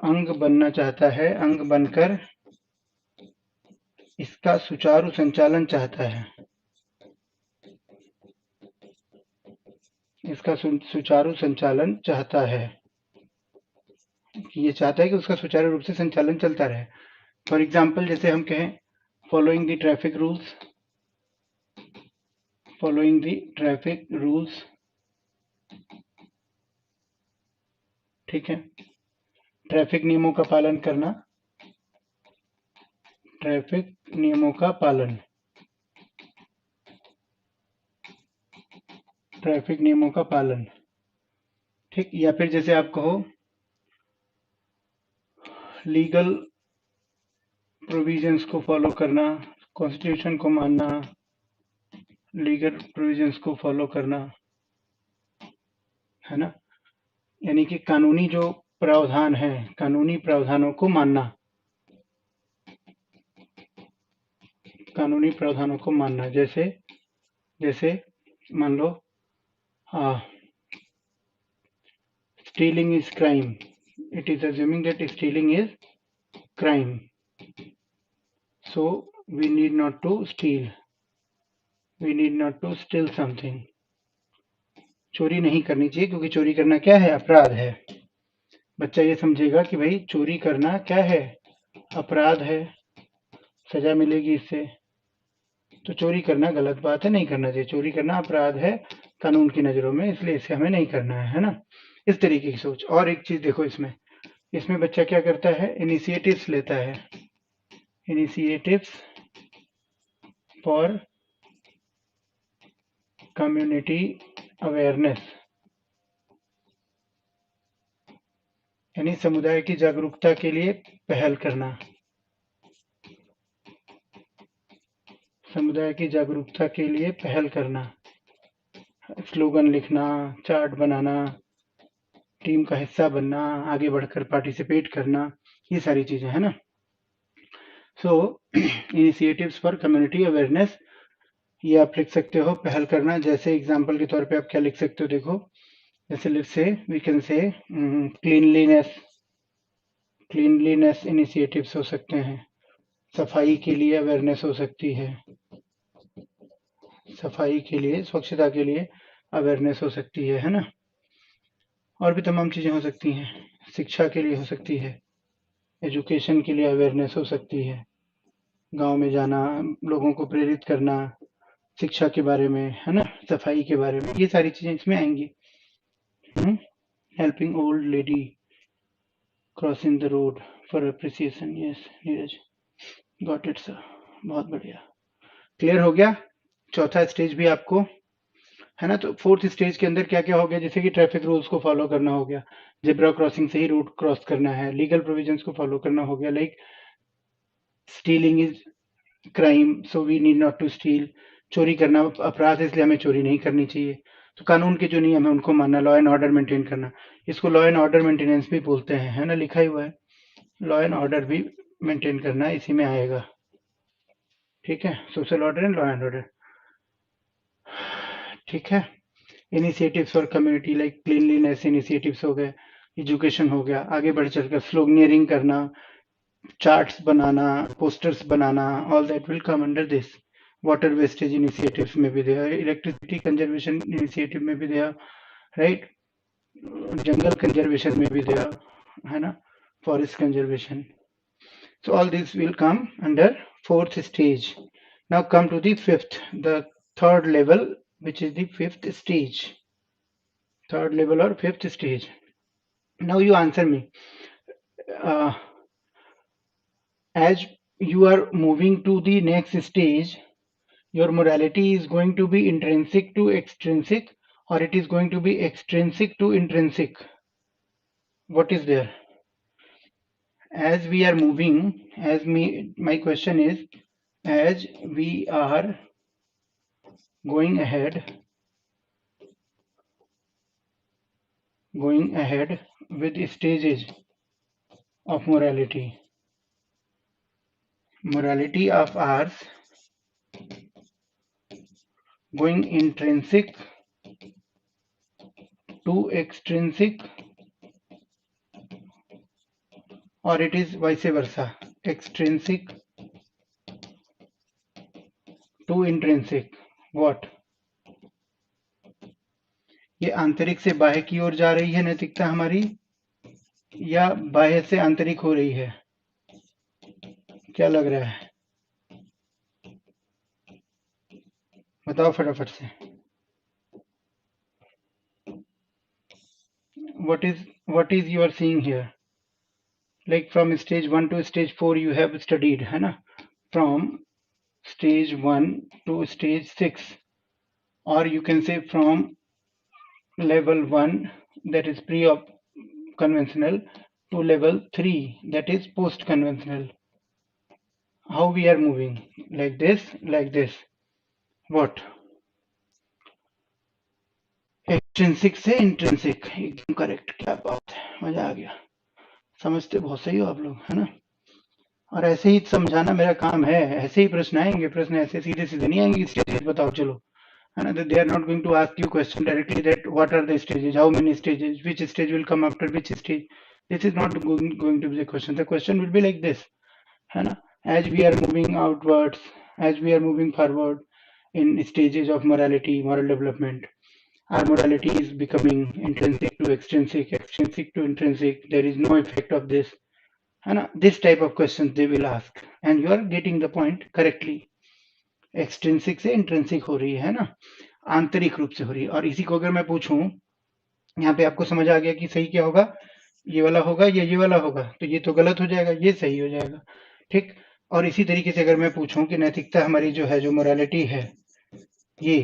अंग बनना चाहता है, अंग बनकर इसका सुचारू संचालन चाहता है, इसका सुचारू संचालन चाहता है. ये चाहता है कि उसका सुचारू रूप से संचालन चलता रहे. फॉर एग्जाम्पल, जैसे हम कहें फॉलोइंग द ट्रैफिक रूल्स, ठीक है, ट्रैफिक नियमों का पालन करना, ट्रैफिक नियमों का पालन, ठीक. या फिर जैसे आप कहो लीगल प्रोविजंस को फॉलो करना, कॉन्स्टिट्यूशन को मानना, लीगल प्रोविजंस को फॉलो करना, है ना, यानी कि कानूनी जो प्रावधान है, कानूनी प्रावधानों को मानना, कानूनी प्रावधानों को मानना. जैसे मान लो stealing is crime. It is assuming that stealing is crime. So we need not to steal. We need not to steal something. चोरी नहीं करनी चाहिए क्योंकि चोरी करना क्या है? अपराध है. बच्चा ये समझेगा कि भाई चोरी करना क्या है? अपराध है, सजा मिलेगी इससे, तो चोरी करना गलत बात है, नहीं करना चाहिए. चोरी करना अपराध है कानून की नजरों में, इसलिए इसे हमें नहीं करना है ना. इस तरीके की सोच. और एक चीज देखो, इसमें बच्चा क्या करता है? इनिशिएटिव्स लेता है, इनिशिएटिव्स फॉर कम्युनिटी अवेयरनेस, यानी समुदाय की जागरूकता के लिए पहल करना, समुदाय की जागरूकता के लिए पहल करना, स्लोगन लिखना, चार्ट बनाना, टीम का हिस्सा बनना, आगे बढ़कर पार्टिसिपेट करना, ये सारी चीजें है ना. सो इनिशिएटिव्स फॉर कम्युनिटी अवेयरनेस, ये आप लिख सकते हो, पहल करना. जैसे एग्जांपल के तौर पे आप क्या लिख सकते हो? देखो, जैसे let's say we can say cleanliness initiatives हो सकते हैं, सफाई के लिए अवेयरनेस हो सकती है, सफाई के लिए, स्वच्छता के लिए अवेयरनेस हो सकती है ना. और भी तमाम चीजें हो सकती हैं, शिक्षा के लिए हो सकती है, एजुकेशन के लिए अवेयरनेस हो सकती है, गांव में जाना, लोगों को प्रेरित करना शिक्षा के बारे में, है ना, सफाई के बारे में, ये सारी चीजें इसमें आएंगी. Helping old lady crossing the road for appreciation. Yes Neeraj, got it sir, बहुत बढ़िया. क्लियर हो गया? चौथा स्टेज भी आपको है ना. तो फोर्थ स्टेज के अंदर क्या क्या हो गया? जैसे कि ट्रैफिक रूल्स को फॉलो करना हो गया, जेब्रा क्रॉसिंग से ही रोड क्रॉस करना है, लीगल प्रोविजंस को फॉलो करना हो गया, like crime, so we need not to steal. चोरी करना अपराध है, इसलिए हमें चोरी नहीं करनी चाहिए। तो कानून के जो नियम है उनको मानना, लॉ एंड ऑर्डर मेंटेन करना, इसको लॉ एंड ऑर्डर मेंटेनेंस भी बोलते हैं, है ना, लिखा ही हुआ है। लॉ एंड ऑर्डर भी मेंटेन करना इसी में आएगा, ठीक है, social order and law and order, ठीक है। Initiatives for community like cleanliness initiatives हो गए, एजुकेशन हो गया, आगे बढ़ चलकर स्लोगनियरिंग करना, charts banana, posters banana, all that will come under this. Water wastage initiatives में भी दिया, इलेक्ट्रिसिटी कंजर्वेशन इनिशिएटिव में भी दिया, राइट, जंगल कंजर्वेशन में भी दिया, है ना, forest conservation. So all these will come under fourth stage. Now come to the fifth, the third level, which is the fifth stage. Third level or fifth stage. Now you answer me. Uh, as you are moving to the next stage, your morality is going to be intrinsic to extrinsic, or it is going to be extrinsic to intrinsic. What is there? As we are moving, my question is, as we are going ahead with stages of morality of ours going intrinsic to extrinsic, or it is vice versa, extrinsic to intrinsic. What? ये आंतरिक से बाह्य की ओर जा रही है नैतिकता हमारी, या बाह्य से आंतरिक हो रही है? क्या लग रहा है, बताओ फटाफट से। what is you are seeing here, like from stage 1 to stage 4 you have studied, है ना, from stage 1 to stage 6, or you can say from level 1, that is pre-conventional, to level 3, that is post-conventional. How we are moving? Like this, like this. What? Extrinsic से इंट्रिंसिक, एकदम करेक्ट, क्या बात है, मजा आ गया, समझते बहुत सही हो आप लोग, है ना। और ऐसे ही समझाना मेरा काम है, ऐसे ही प्रश्न आएंगे, प्रश्न ऐसे सीधे सीधे नहीं आएंगे, स्टेजेस बताओ चलो, है ना। They are not going to ask you question directly that what are the stages, how many stages, which stage will come after which stage. This is not going to be the question. The question will be like this, है ना, as we are moving outwards, as we are moving forward in stages of morality, moral development, our morality is becoming intrinsic to extrinsic, extrinsic to intrinsic, there is no effect of this, है ना, this type of questions they will ask, and you are getting the point correctly. Extrinsic से इंट्रिंसिक हो रही है ना, आंतरिक रूप से हो रही है। और इसी को अगर मैं पूछूं, यहाँ पे आपको समझ आ गया कि सही क्या होगा, ये वाला होगा या ये वाला होगा, तो ये तो गलत हो जाएगा, ये सही हो जाएगा, ठीक। और इसी तरीके से अगर मैं पूछूं कि नैतिकता हमारी जो है, जो मोरालिटी है, ये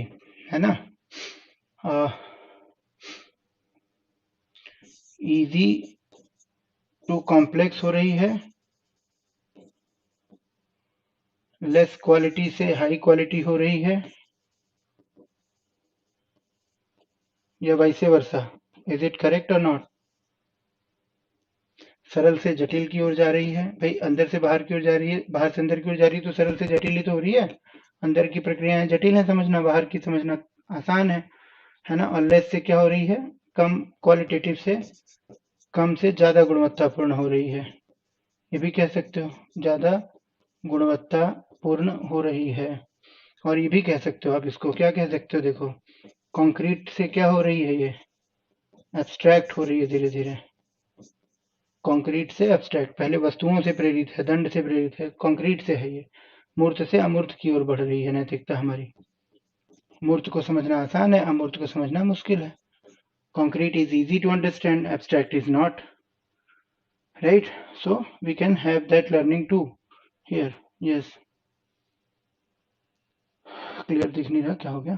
है ना, इजी टू कॉम्प्लेक्स हो रही है, लेस क्वालिटी से हाई क्वालिटी हो रही है, या vice versa, is it correct और नॉट? सरल से जटिल की ओर जा रही है, भाई अंदर से बाहर की ओर जा रही है, बाहर से अंदर की ओर जा रही है, तो सरल से जटिल ही तो हो रही है। अंदर की प्रक्रियाएं जटिल है समझना, बाहर की समझना आसान है ना। और लेस से क्या हो रही है, कम क्वालिटेटिव से, कम से ज्यादा गुणवत्तापूर्ण हो रही है, ये भी कह सकते हो, ज्यादा गुणवत्तापूर्ण हो रही है। और ये भी कह सकते हो आप, इसको क्या कह सकते हो, देखो, कंक्रीट से क्या हो रही है, ये एब्स्ट्रैक्ट हो रही है धीरे धीरे, कंक्रीट से एब्स्ट्रैक्ट, पहले वस्तुओं से प्रेरित है, दंड से प्रेरित है, कंक्रीट से है ये, मूर्त से अमूर्त की ओर बढ़ रही है नैतिकता हमारी। मूर्त को समझना आसान है, अमूर्त को समझना मुश्किल है। Concrete is easy to understand, abstract is not, right. So we can have that learning to here. Yes, clear दिख नहीं रहा, क्या हो गया?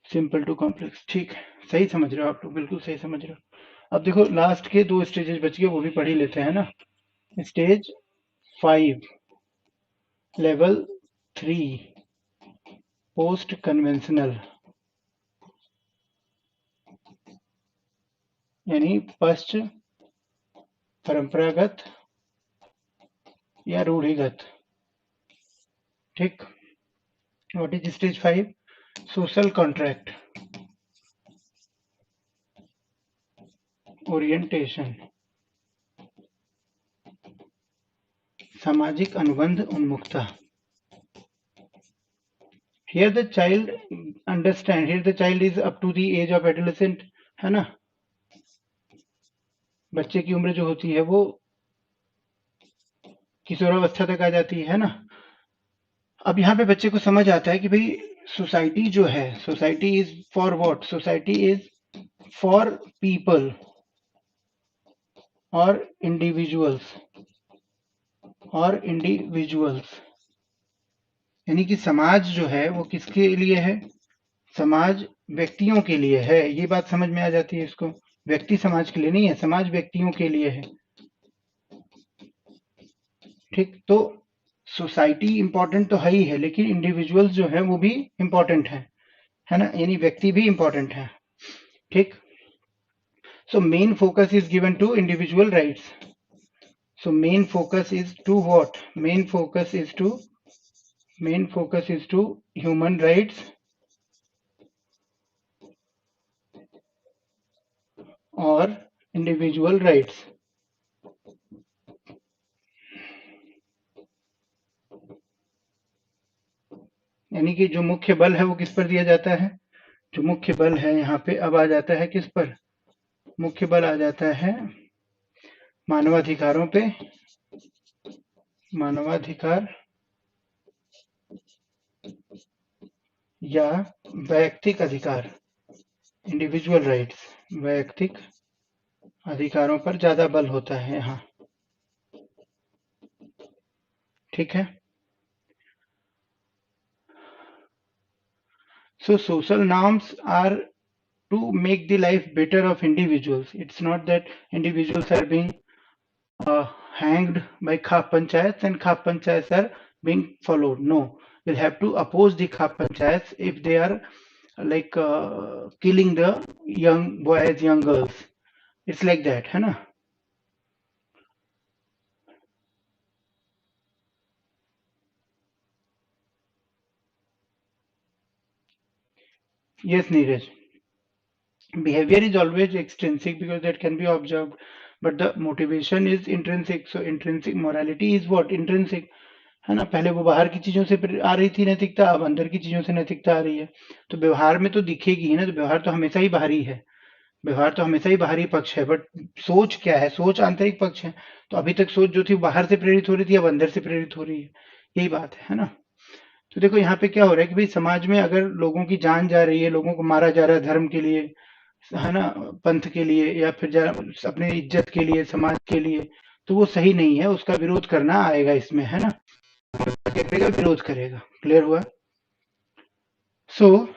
सिंपल टू कॉम्प्लेक्स, ठीक है, सही समझ रहे हो आप लोग, बिल्कुल सही समझ रहे हो। अब देखो लास्ट के 2 स्टेजेस बच गए, वो भी पढ़ ही लेते हैं ना। स्टेज 5, लेवल 3, पोस्ट कन्वेंशनल, यानी पश्च परंपरागत या रूढ़िगत। ठीक। What is stage 5? Social contract, orientation, सामाजिक अनुबंध उन्मुखता। Here the child understand, here the child is up to the age of adolescent, है ना। बच्चे की उम्र जो होती है वो किशोरावस्था तक आ जाती है ना। अब यहाँ पे बच्चे को समझ आता है कि भाई सोसाइटी जो है, society is for what? Society is for people और इंडिविजुअल्स, यानी कि समाज जो है वो किसके लिए है? समाज व्यक्तियों के लिए है। ये बात समझ में आ जाती है इसको। व्यक्ति समाज के लिए नहीं है, समाज व्यक्तियों के लिए है। ठीक। तो सोसाइटी इंपॉर्टेंट तो है ही है, लेकिन इंडिविजुअल्स जो है वो भी इंपॉर्टेंट है ना, यानी व्यक्ति भी इंपॉर्टेंट है। ठीक। So main focus is given to individual rights. So main focus is to what? Main focus is to human rights और इंडिविजुअल राइट्स। यानी कि जो मुख्य बल है वो किस पर दिया जाता है? जो मुख्य बल है यहाँ पे अब आ जाता है किस पर? मुख्य बल आ जाता है मानवाधिकारों पे, मानवाधिकार या वैयक्तिक अधिकार, इंडिविजुअल राइट्स, वैयक्तिक अधिकारों पर ज्यादा बल होता है यहाँ। ठीक है। So social norms are to make the life better of individuals. It's not that individuals are being hanged by Khap Panchayats and Khap Panchayats are being followed. No, we'll have to oppose the Khap Panchayats if they are like killing the young boys, young girls. It's like that, है ना। Yes, Neeraj. Behavior is always extrinsic because that can be observed, but the motivation is intrinsic. So intrinsic morality is what? Intrinsic, है ना। पहले वो बाहर की चीजों से आ रही थी नैतिकता, अब अंदर की चीजों से नैतिकता आ रही है। तो व्यवहार में तो दिखेगी ही ना, तो व्यवहार तो हमेशा ही बाहरी है, व्यवहार तो हमेशा ही बाहरी पक्ष है, बट सोच क्या है? सोच आंतरिक पक्ष है। तो अभी तक सोच जो थी बाहर से प्रेरित हो रही थी, अब अंदर से प्रेरित हो रही है। यही बात है ना। तो देखो यहाँ पे क्या हो रहा है कि भाई समाज में अगर लोगों की जान जा रही है, लोगों को मारा जा रहा है धर्म के लिए, है ना, पंथ के लिए, या फिर अपने इज्जत के लिए, समाज के लिए, तो वो सही नहीं है। उसका विरोध करना आएगा इसमें, है ना। क्या करेगा? विरोध करेगा। क्लियर हुआ? सो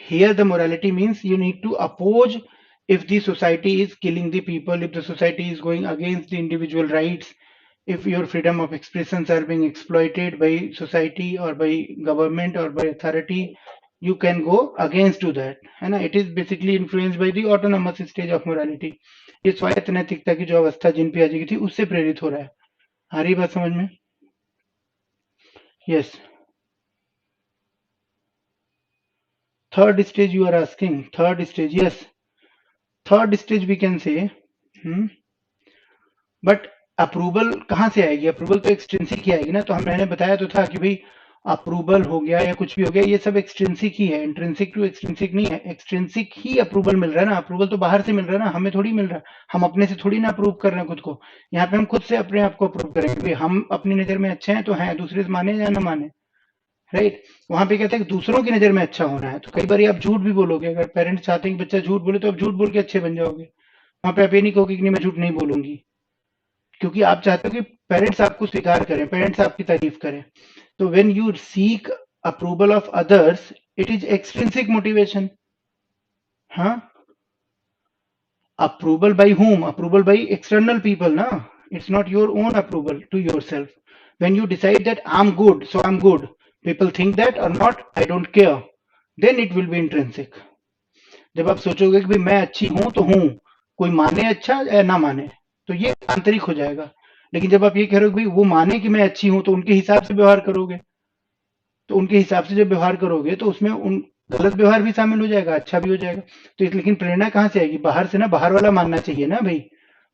here the morality means you need to oppose if the society is killing the people, if the society is going against the individual rights, if your freedom of expressions are being exploited by society or by government or by authority, you can go against to that, है ना। it is basically influenced by the autonomous stage of morality. ये स्वायत्त नैतिकता की जो अवस्था जिन पियाजे की थी उससे प्रेरित हो रहा है। आ रही बात समझ में? Yes. Third stage you are asking? Third stage, yes, third stage we can say, but approval कहाँ से आएगी? अप्रूवल तो एक्सट्रिंसिक ही आएगी ना। तो मैंने बताया तो था कि भाई अप्रूवल हो गया या कुछ भी हो गया, ये सब एक्सट्रिंसिक ही है, इंट्रिंसिक टू एक्सट्रिंसिक नहीं है। एक्सट्रिंसिक ही अप्रूवल मिल रहा है ना, अप्रूवल तो बाहर से मिल रहा है ना, हमें थोड़ी मिल रहा है। हम अपने से थोड़ी ना अप्रूव कर रहे हैं खुद को। यहाँ पे हम खुद से अपने आप को अप्रूव करेंगे भाई हम अपनी नजर में अच्छे हैं तो हैं, दूसरे से माने या ना माने, राइट। वहां पे कहते हैं कि दूसरों की नजर में अच्छा होना है, तो कई बार आप झूठ भी बोलोगे। अगर पेरेंट्स चाहते हैं कि बच्चा झूठ बोले तो आप झूठ बोल के अच्छे बन जाओगे। वहां पे आप ये नहीं कहोगे कि नहीं मैं झूठ नहीं बोलूंगी, क्योंकि आप चाहते हो कि पेरेंट्स आपको स्वीकार करें, पेरेंट्स आपकी तारीफ करें। तो when you seek approval of others, it is extrinsic motivation. हाँ, Approval by whom? Approval by external people, na? It's not your own approval to yourself. When you decide that I'm good, so I'm good, people think that or not, I don't care, then it will be intrinsic. जब आप सोचोगे कि भाई मैं अच्छी हूं तो हूं, कोई माने अच्छा या ना माने, तो ये आंतरिक हो जाएगा. लेकिन जब आप ये कह रहे हो कि भाई वो माने कि मैं अच्छी हूं, तो उनके हिसाब से व्यवहार करोगे, तो उनके हिसाब से जब व्यवहार करोगे तो उसमें उन गलत व्यवहार भी शामिल हो जाएगा, अच्छा भी हो जाएगा. तो लेकिन प्रेरणा कहाँ से आएगी? बाहर से ना. बाहर वाला मानना चाहिए ना भाई.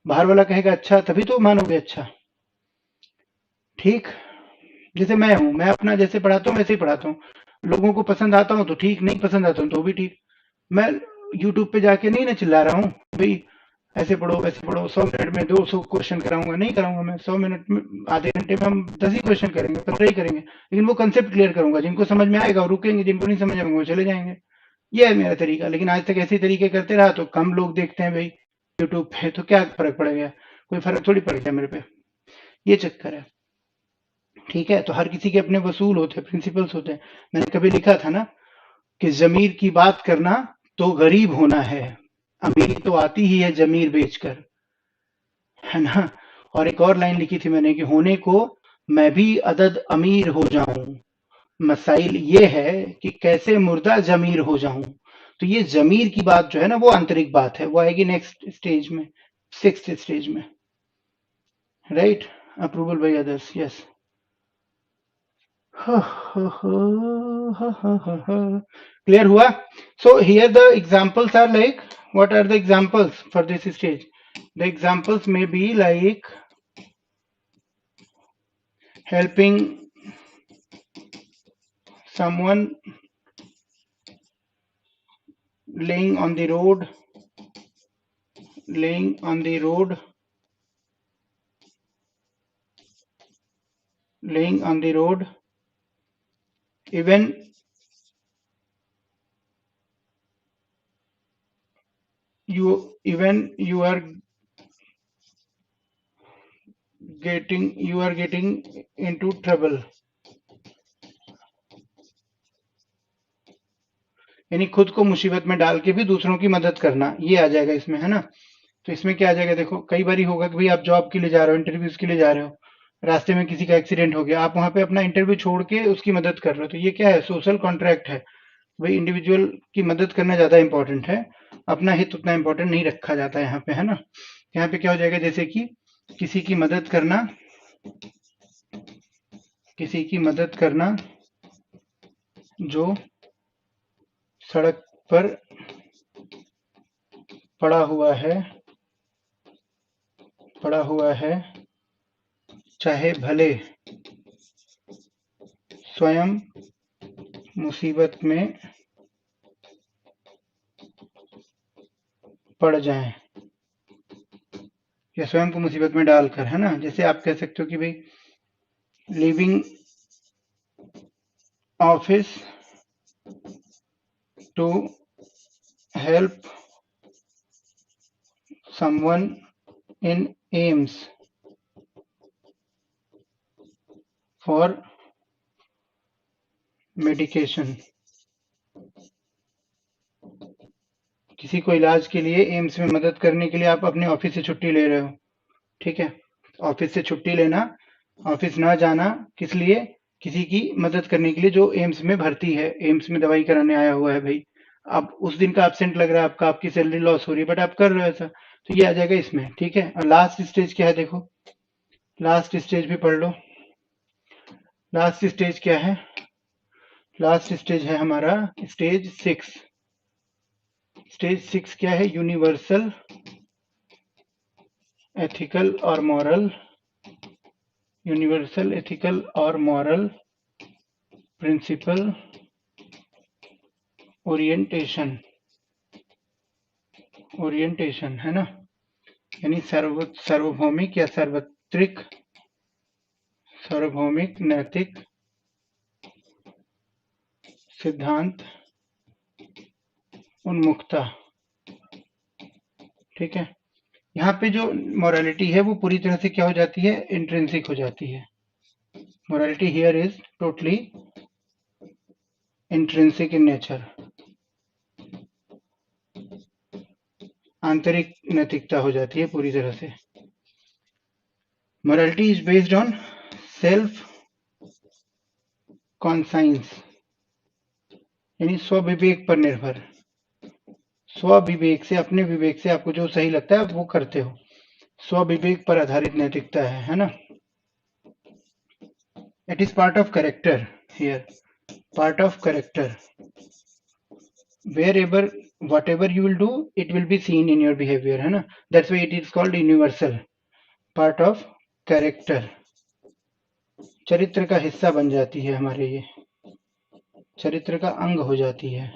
बाहर वाला कहेगा अच्छा, तभी तो मानोगे अच्छा. ठीक. जैसे मैं हूँ, मैं अपना जैसे पढ़ाता हूँ वैसे ही पढ़ाता हूँ. लोगों को पसंद आता हूँ तो ठीक, नहीं पसंद आता हूँ तो भी ठीक. मैं यूट्यूब पे जाके नहीं ना चिल्ला रहा हूँ भाई ऐसे पढ़ो वैसे पढ़ो, 100 मिनट में 200 क्वेश्चन कराऊंगा, नहीं कराऊंगा. मैं 100 मिनट में, आधे घंटे में हम 10 ही क्वेश्चन करेंगे, 15 ही करेंगे, लेकिन वो कंसेप्ट क्लियर करूंगा. जिनको समझ में आएगा वो रुकेंगे, जिनको नहीं समझ आएगा वो चले जाएंगे. ये है मेरा तरीका. लेकिन आज तक ऐसे ही तरीके करते रहा तो कम लोग देखते हैं भाई यूट्यूब पे, तो क्या फर्क पड़ गया? कोई फर्क थोड़ी पड़ गया मेरे पे. ये चक्कर है. ठीक है. तो हर किसी के अपने वसूल होते हैं, प्रिंसिपल्स होते हैं. मैंने कभी लिखा था ना कि जमीर की बात करना तो गरीब होना है, अमीर तो आती ही है जमीर बेचकर, है ना. और एक और लाइन लिखी थी मैंने कि होने को मैं भी अदद अमीर हो जाऊं, मसाइल ये है कि कैसे मुर्दा जमीर हो जाऊं. तो ये जमीर की बात जो है ना, वो आंतरिक बात है, वो आएगी नेक्स्ट स्टेज में, 6th स्टेज में. Right. Approval by others. Yes. Clear हुआ? So here the examples are like, what are the examples for this stage? The examples may be like helping someone, laying on the road, laying on the road, laying on the road, even you are getting into trouble. यानी खुद को मुसीबत में डाल के भी दूसरों की मदद करना, ये आ जाएगा इसमें, है ना. तो इसमें क्या आ जाएगा? देखो कई बार होगा कि भाई आप जॉब के लिए जा रहे हो, इंटरव्यूज के लिए जा रहे हो, रास्ते में किसी का एक्सीडेंट हो गया, आप वहां पे अपना इंटरव्यू छोड़ के उसकी मदद कर रहे हो, तो ये क्या है? सोशल कॉन्ट्रैक्ट है. भाई इंडिविजुअल की मदद करना ज्यादा इंपॉर्टेंट है, अपना हित उतना इंपॉर्टेंट नहीं रखा जाता है यहाँ पे, है ना. यहाँ पे क्या हो जाएगा? जैसे कि किसी की मदद करना, किसी की मदद करना जो सड़क पर पड़ा हुआ है, चाहे भले स्वयं मुसीबत में पड़ जाए, या स्वयं को मुसीबत में डालकर, है ना. जैसे आप कह सकते हो कि भाई leaving office to help someone in AIIMS for medication. किसी को इलाज के लिए एम्स में मदद करने के लिए आप अपने ऑफिस से छुट्टी ले रहे हो. ठीक है. ऑफिस से छुट्टी लेना, ऑफिस ना जाना, किस लिए? किसी की मदद करने के लिए जो एम्स में भर्ती है, एम्स में दवाई कराने आया हुआ है भाई. अब उस दिन का एब्सेंट लग रहा है आपका, आपकी सैलरी लॉस हो रही है, बट आप कर रहे हो ऐसा, तो ये आ जाएगा इसमें. ठीक है. और लास्ट स्टेज क्या है? देखो लास्ट स्टेज भी पढ़ लो. लास्ट स्टेज क्या है? लास्ट स्टेज है हमारा स्टेज 6. स्टेज 6 क्या है? यूनिवर्सल एथिकल और मॉरल, यूनिवर्सल एथिकल और मॉरल प्रिंसिपल ओरिएंटेशन. ओरिएंटेशन, है ना. यानी सार्वभौमिक या सार्वभौमिक नैतिक सिद्धांत उन्मुखता. ठीक है. यहाँ पे जो मोरालिटी है वो पूरी तरह से क्या हो जाती है? इंट्रिंसिक हो जाती है. Morality here is totally intrinsic in nature. आंतरिक नैतिकता हो जाती है पूरी तरह से। Morality is based on self conscience, यानी स्वविवेक पर निर्भर। स्वविवेक से, अपने विवेक से आपको जो सही लगता है आप वो करते हो। स्वविवेक पर आधारित नैतिकता है ना। It is part of character here, part of character. wherever whatever you will do it will be seen in your behavior, है ना। that's why it is called universal, part of character। चरित्र का हिस्सा बन जाती है हमारे, ये चरित्र का अंग हो जाती है,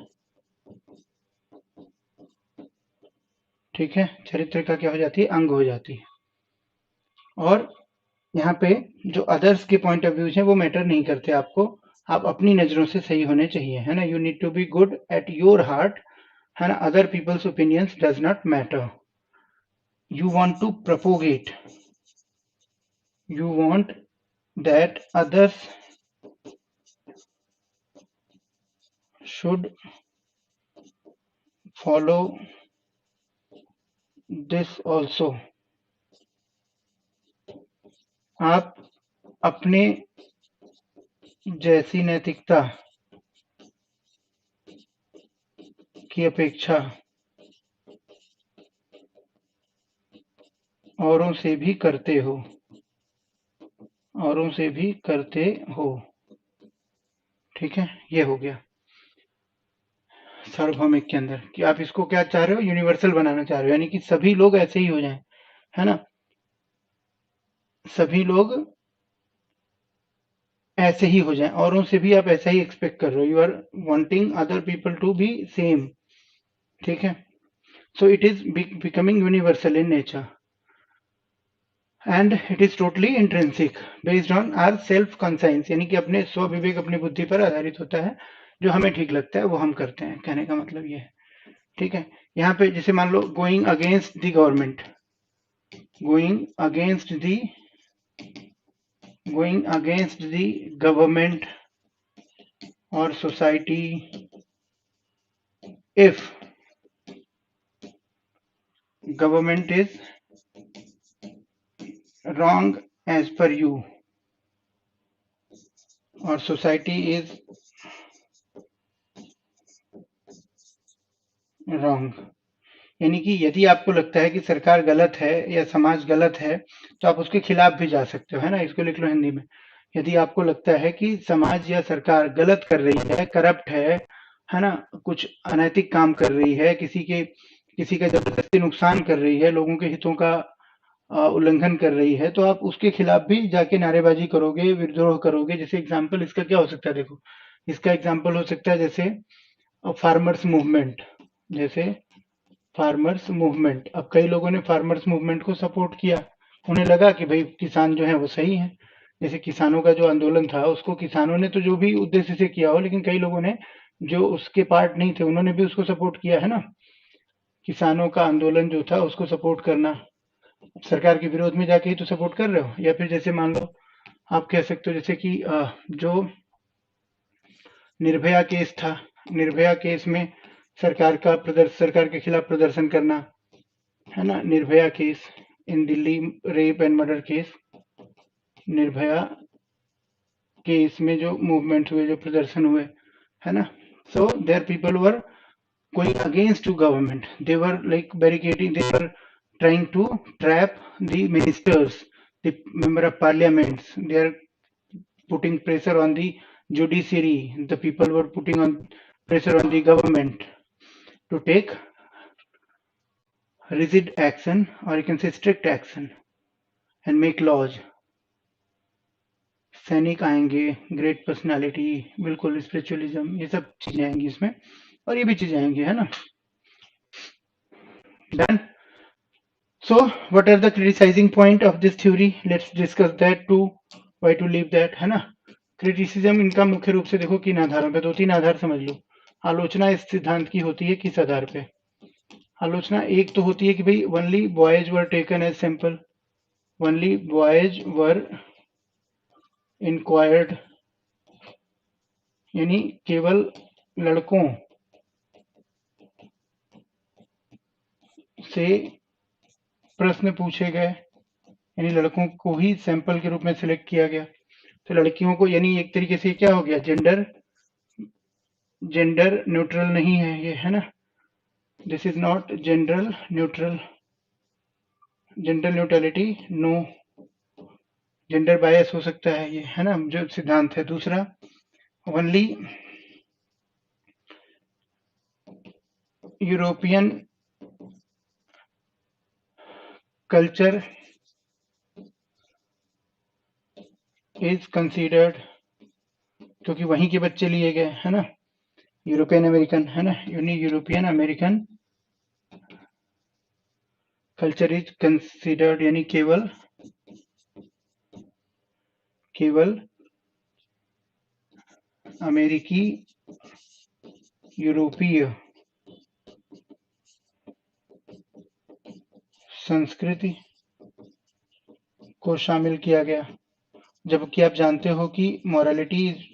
ठीक है। चरित्र का क्या हो जाती है, अंग हो जाती है। और यहाँ पे जो अदर्स के पॉइंट ऑफ व्यू है वो मैटर नहीं करते आपको, आप अपनी नजरों से सही होने चाहिए, है ना। You need to be good at your heart, है ना। Other peoples opinions does not matter. You want to propagate, you want that others should follow this also। आप अपने जैसी नैतिकता की अपेक्षा औरों से भी करते हो, औरों से भी करते हो, ठीक है। ये हो गया सार्वभौमिक के अंदर कि आप इसको क्या चाह रहे हो, यूनिवर्सल बनाना चाह रहे हो, यानी कि सभी लोग ऐसे ही हो जाएं, है ना। सभी लोग ऐसे ही हो जाएं, औरों से भी आप ऐसा ही एक्सपेक्ट कर रहे हो, you are wanting other people to be same, ठीक है। So it is becoming universal in nature and it is totally intrinsic based on our self conscience, यानी कि अपने स्व विवेक, अपनी बुद्धि पर आधारित होता है। जो हमें ठीक लगता है वो हम करते हैं, कहने का मतलब ये है, ठीक है। यहाँ पे जैसे मान लो going against the government, going against the going against the government और society if government is wrong as per you or society is wrong, यानी कि यदि आपको लगता है कि सरकार गलत है या समाज गलत है तो आप उसके खिलाफ भी जा सकते हो, है ना। इसको लिख लो हिंदी में। यदि आपको लगता है कि समाज या सरकार गलत कर रही है, करप्ट है ना, कुछ अनैतिक काम कर रही है, किसी का जबरदस्ती नुकसान कर रही है, लोगों के हितों का उल्लंघन कर रही है, तो आप उसके खिलाफ भी जाके नारेबाजी करोगे, विद्रोह करोगे। जैसे एग्जाम्पल इसका क्या हो सकता है, देखो इसका एग्जाम्पल हो सकता है जैसे फार्मर्स मूवमेंट, जैसे फार्मर्स मूवमेंट। अब कई लोगों ने फार्मर्स मूवमेंट को सपोर्ट किया, उन्हें लगा कि भाई किसान जो है वो सही है। जैसे किसानों का जो आंदोलन था उसको किसानों ने तो जो भी उद्देश्य से किया हो, लेकिन कई लोगों ने जो उसके पार्ट नहीं थे उन्होंने भी उसको सपोर्ट किया, है ना। किसानों का आंदोलन जो था उसको सपोर्ट करना, सरकार के विरोध में जाके ही तो सपोर्ट कर रहे हो। या फिर जैसे मान लो आप कह सकते हो जैसे कि जो निर्भया केस था, निर्भया केस में सरकार के खिलाफ प्रदर्शन करना, है ना। Nirbhaya case in Delhi rape and murder case, Nirbhaya case में जो मूवमेंट हुए, जो प्रदर्शन हुए, है ना। So there people were going against to government, they were like barricading, they were trying to trap the ministers, the member of parliaments, they are putting pressure on the judiciary, the people were putting on pressure on the government to take rigid action, or you can say strict action, and make laws। सैनिक आएंगे, ग्रेट पर्सनालिटी, बिल्कुल स्पिरिचुअलिज्म, ये सब चीजें आएंगी इसमें, और ये भी चीजें आएंगी, है ना। Done. So, what are the criticizing point of this theory? Let's discuss that too. Why to leave that, है ना। क्रिटिसिज्म इनका मुख्य रूप से देखो किन आधारों पे, दो तीन आधार समझ लो। आलोचना इस सिद्धांत की होती है किस आधार पे। आलोचना एक तो होती है कि भाई only boys were taken as sample, only boys were inquired, यानी केवल लड़कों से प्रश्न पूछे गए, यानी लड़कों को ही सैंपल के रूप में सिलेक्ट किया गया। तो लड़कियों को, यानी एक तरीके से क्या हो गया, जेंडर न्यूट्रल नहीं है ये, है ना। This is not gender neutrality, no, gender bias हो सकता है ये, है ना, जो सिद्धांत है। दूसरा, only European culture is considered, क्योंकि वहीं के बच्चे लिए गए, है ना, यूरोपियन अमेरिकन, है ना, European American culture is considered, यानी केवल अमेरिकी यूरोपीय संस्कृति को शामिल किया गया, जबकि आप जानते हो कि morality is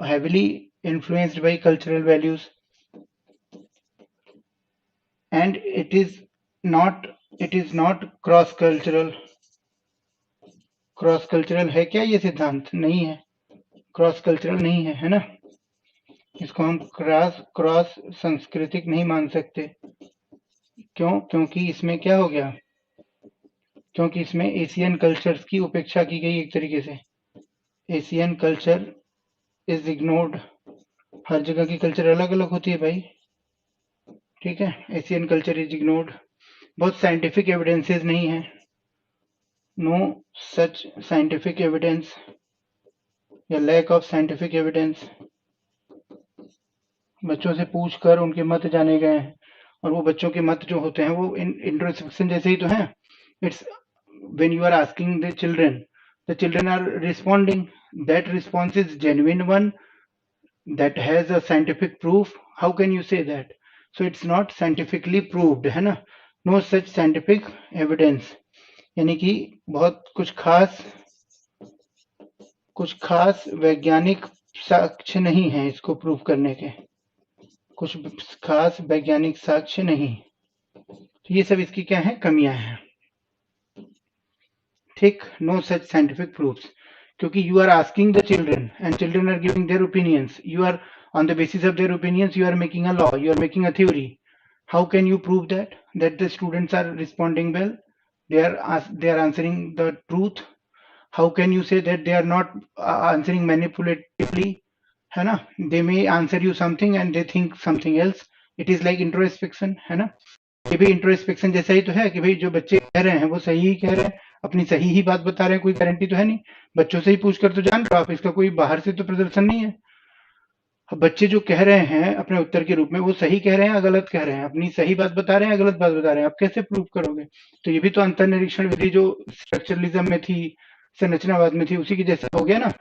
heavily influenced by cultural values, and it is not cross cultural है क्या ये सिद्धांत? नहीं है, क्रॉस कल्चरल नहीं है, है ना। इसको हम क्रॉस सांस्कृतिक नहीं मान सकते। क्यों? क्योंकि इसमें क्या हो गया, क्योंकि इसमें एशियन कल्चर्स की उपेक्षा की गई एक तरीके से। Asian culture is ignored. हर जगह की कल्चर अलग अलग होती है भाई, ठीक है। Asian culture is ignored. बहुत साइंटिफिक एविडेंसेस नहीं है, नो सच साइंटिफिक एविडेंस या लैक ऑफ साइंटिफिक एविडेंस। बच्चों से पूछकर उनके मत जाने गए हैं, और वो बच्चों के मत जो होते हैं वो इंट्रोस्पेक्शन जैसे ही तो हैं। It's when you are asking the children are responding, that response is genuine one, that has a scientific proof. How can you say that? So it's not scientifically proved, है ना, no such scientific evidence, यानी कि बहुत कुछ खास वैज्ञानिक साक्ष्य नहीं है इसको प्रूव करने के, कुछ खास वैज्ञानिक साक्ष्य नहीं। तो ये सब इसकी क्या है, कमियां हैं, ठीक। नो सच साइंटिफिक प्रूफ्स, क्योंकि you are asking the children and children are giving their opinions, you are on the basis of their opinions you are making a law, you are making a theory. How can you prove that the students are responding well, they are answering the truth? How can you say that they are not answering manipulatively, है ना? They may answer you something and they think something else. It is like introspection, है ना। ये भी इंट्रोस्पेक्शन जैसा ही तो है कि भाई जो बच्चे कह रहे हैं वो सही ही कह रहे हैं, अपनी सही ही बात बता रहे हैं, कोई गारंटी तो है नहीं। बच्चों से ही पूछकर तो जान रहे हो आप, इसका कोई बाहर से तो प्रदर्शन नहीं है। अब बच्चे जो कह रहे हैं अपने उत्तर के रूप में, वो सही कह रहे हैं या गलत कह रहे हैं, अपनी सही बात बता रहे हैं या गलत बात बता रहे हैं, आप कैसे प्रूव करोगे? तो ये भी तो अंतर्निरीक्षण विधि जो स्ट्रक्चरलिज्म में थी, संरचनावाद में थी, उसी की जैसा हो गया ना।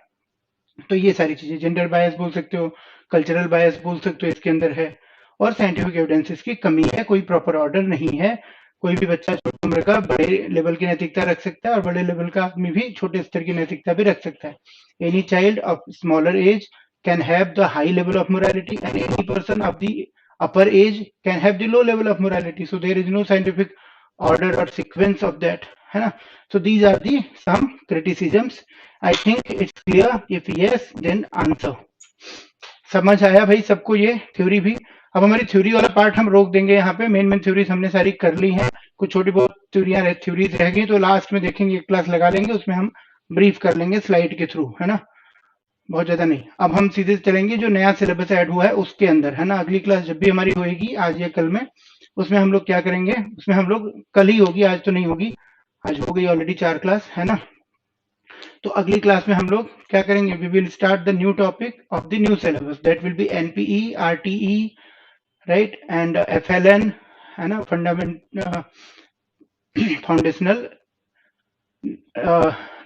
तो ये सारी चीजें, जेंडर बायस बोल सकते हो, कल्चरल बायस बोल सकते हो, इसके अंदर है। और साइंटिफिक एविडेंसेस की कमी है, कोई प्रॉपर ऑर्डर नहीं है। कोई भी बच्चा छोटी उम्र का बड़े लेवल की नैतिकता रख सकता है, और बड़े लेवल का आदमी भी छोटे स्तर की नैतिकता भी रख सकता है। Any child of smaller age can have the high level of morality, and any person of the upper age can have the low level of morality. So there is no scientific order or sequence of that, है ना। So these are the some criticisms. I think it's clear. If yes, then answer. समझ आया भाई सबको ये थ्योरी भी? अब हमारी थ्योरी वाला पार्ट हम रोक देंगे यहाँ पे, मेन थ्योरीज हमने सारी कर ली हैं, कुछ छोटी बहुत थ्योरीज रह गई तो लास्ट में देखेंगे, एक क्लास लगा लेंगे, उसमें हम ब्रीफ कर लेंगे स्लाइड के थ्रू, है ना, बहुत ज्यादा नहीं। अब हम सीधे चलेंगे जो नया सिलेबस ऐड हुआ है उसके अंदर, है ना। अगली क्लास जब भी हमारी होएगी, आज या कल में, उसमें हम लोग क्या करेंगे, उसमें हम लोग कल ही होगी, आज तो नहीं होगी, आज हो गई ऑलरेडी 4 क्लास, है ना। तो अगली क्लास में हम लोग क्या करेंगे, we will start the new topic of the new syllabus, that will be NPE, RTE, right, and FLN, है ना, foundational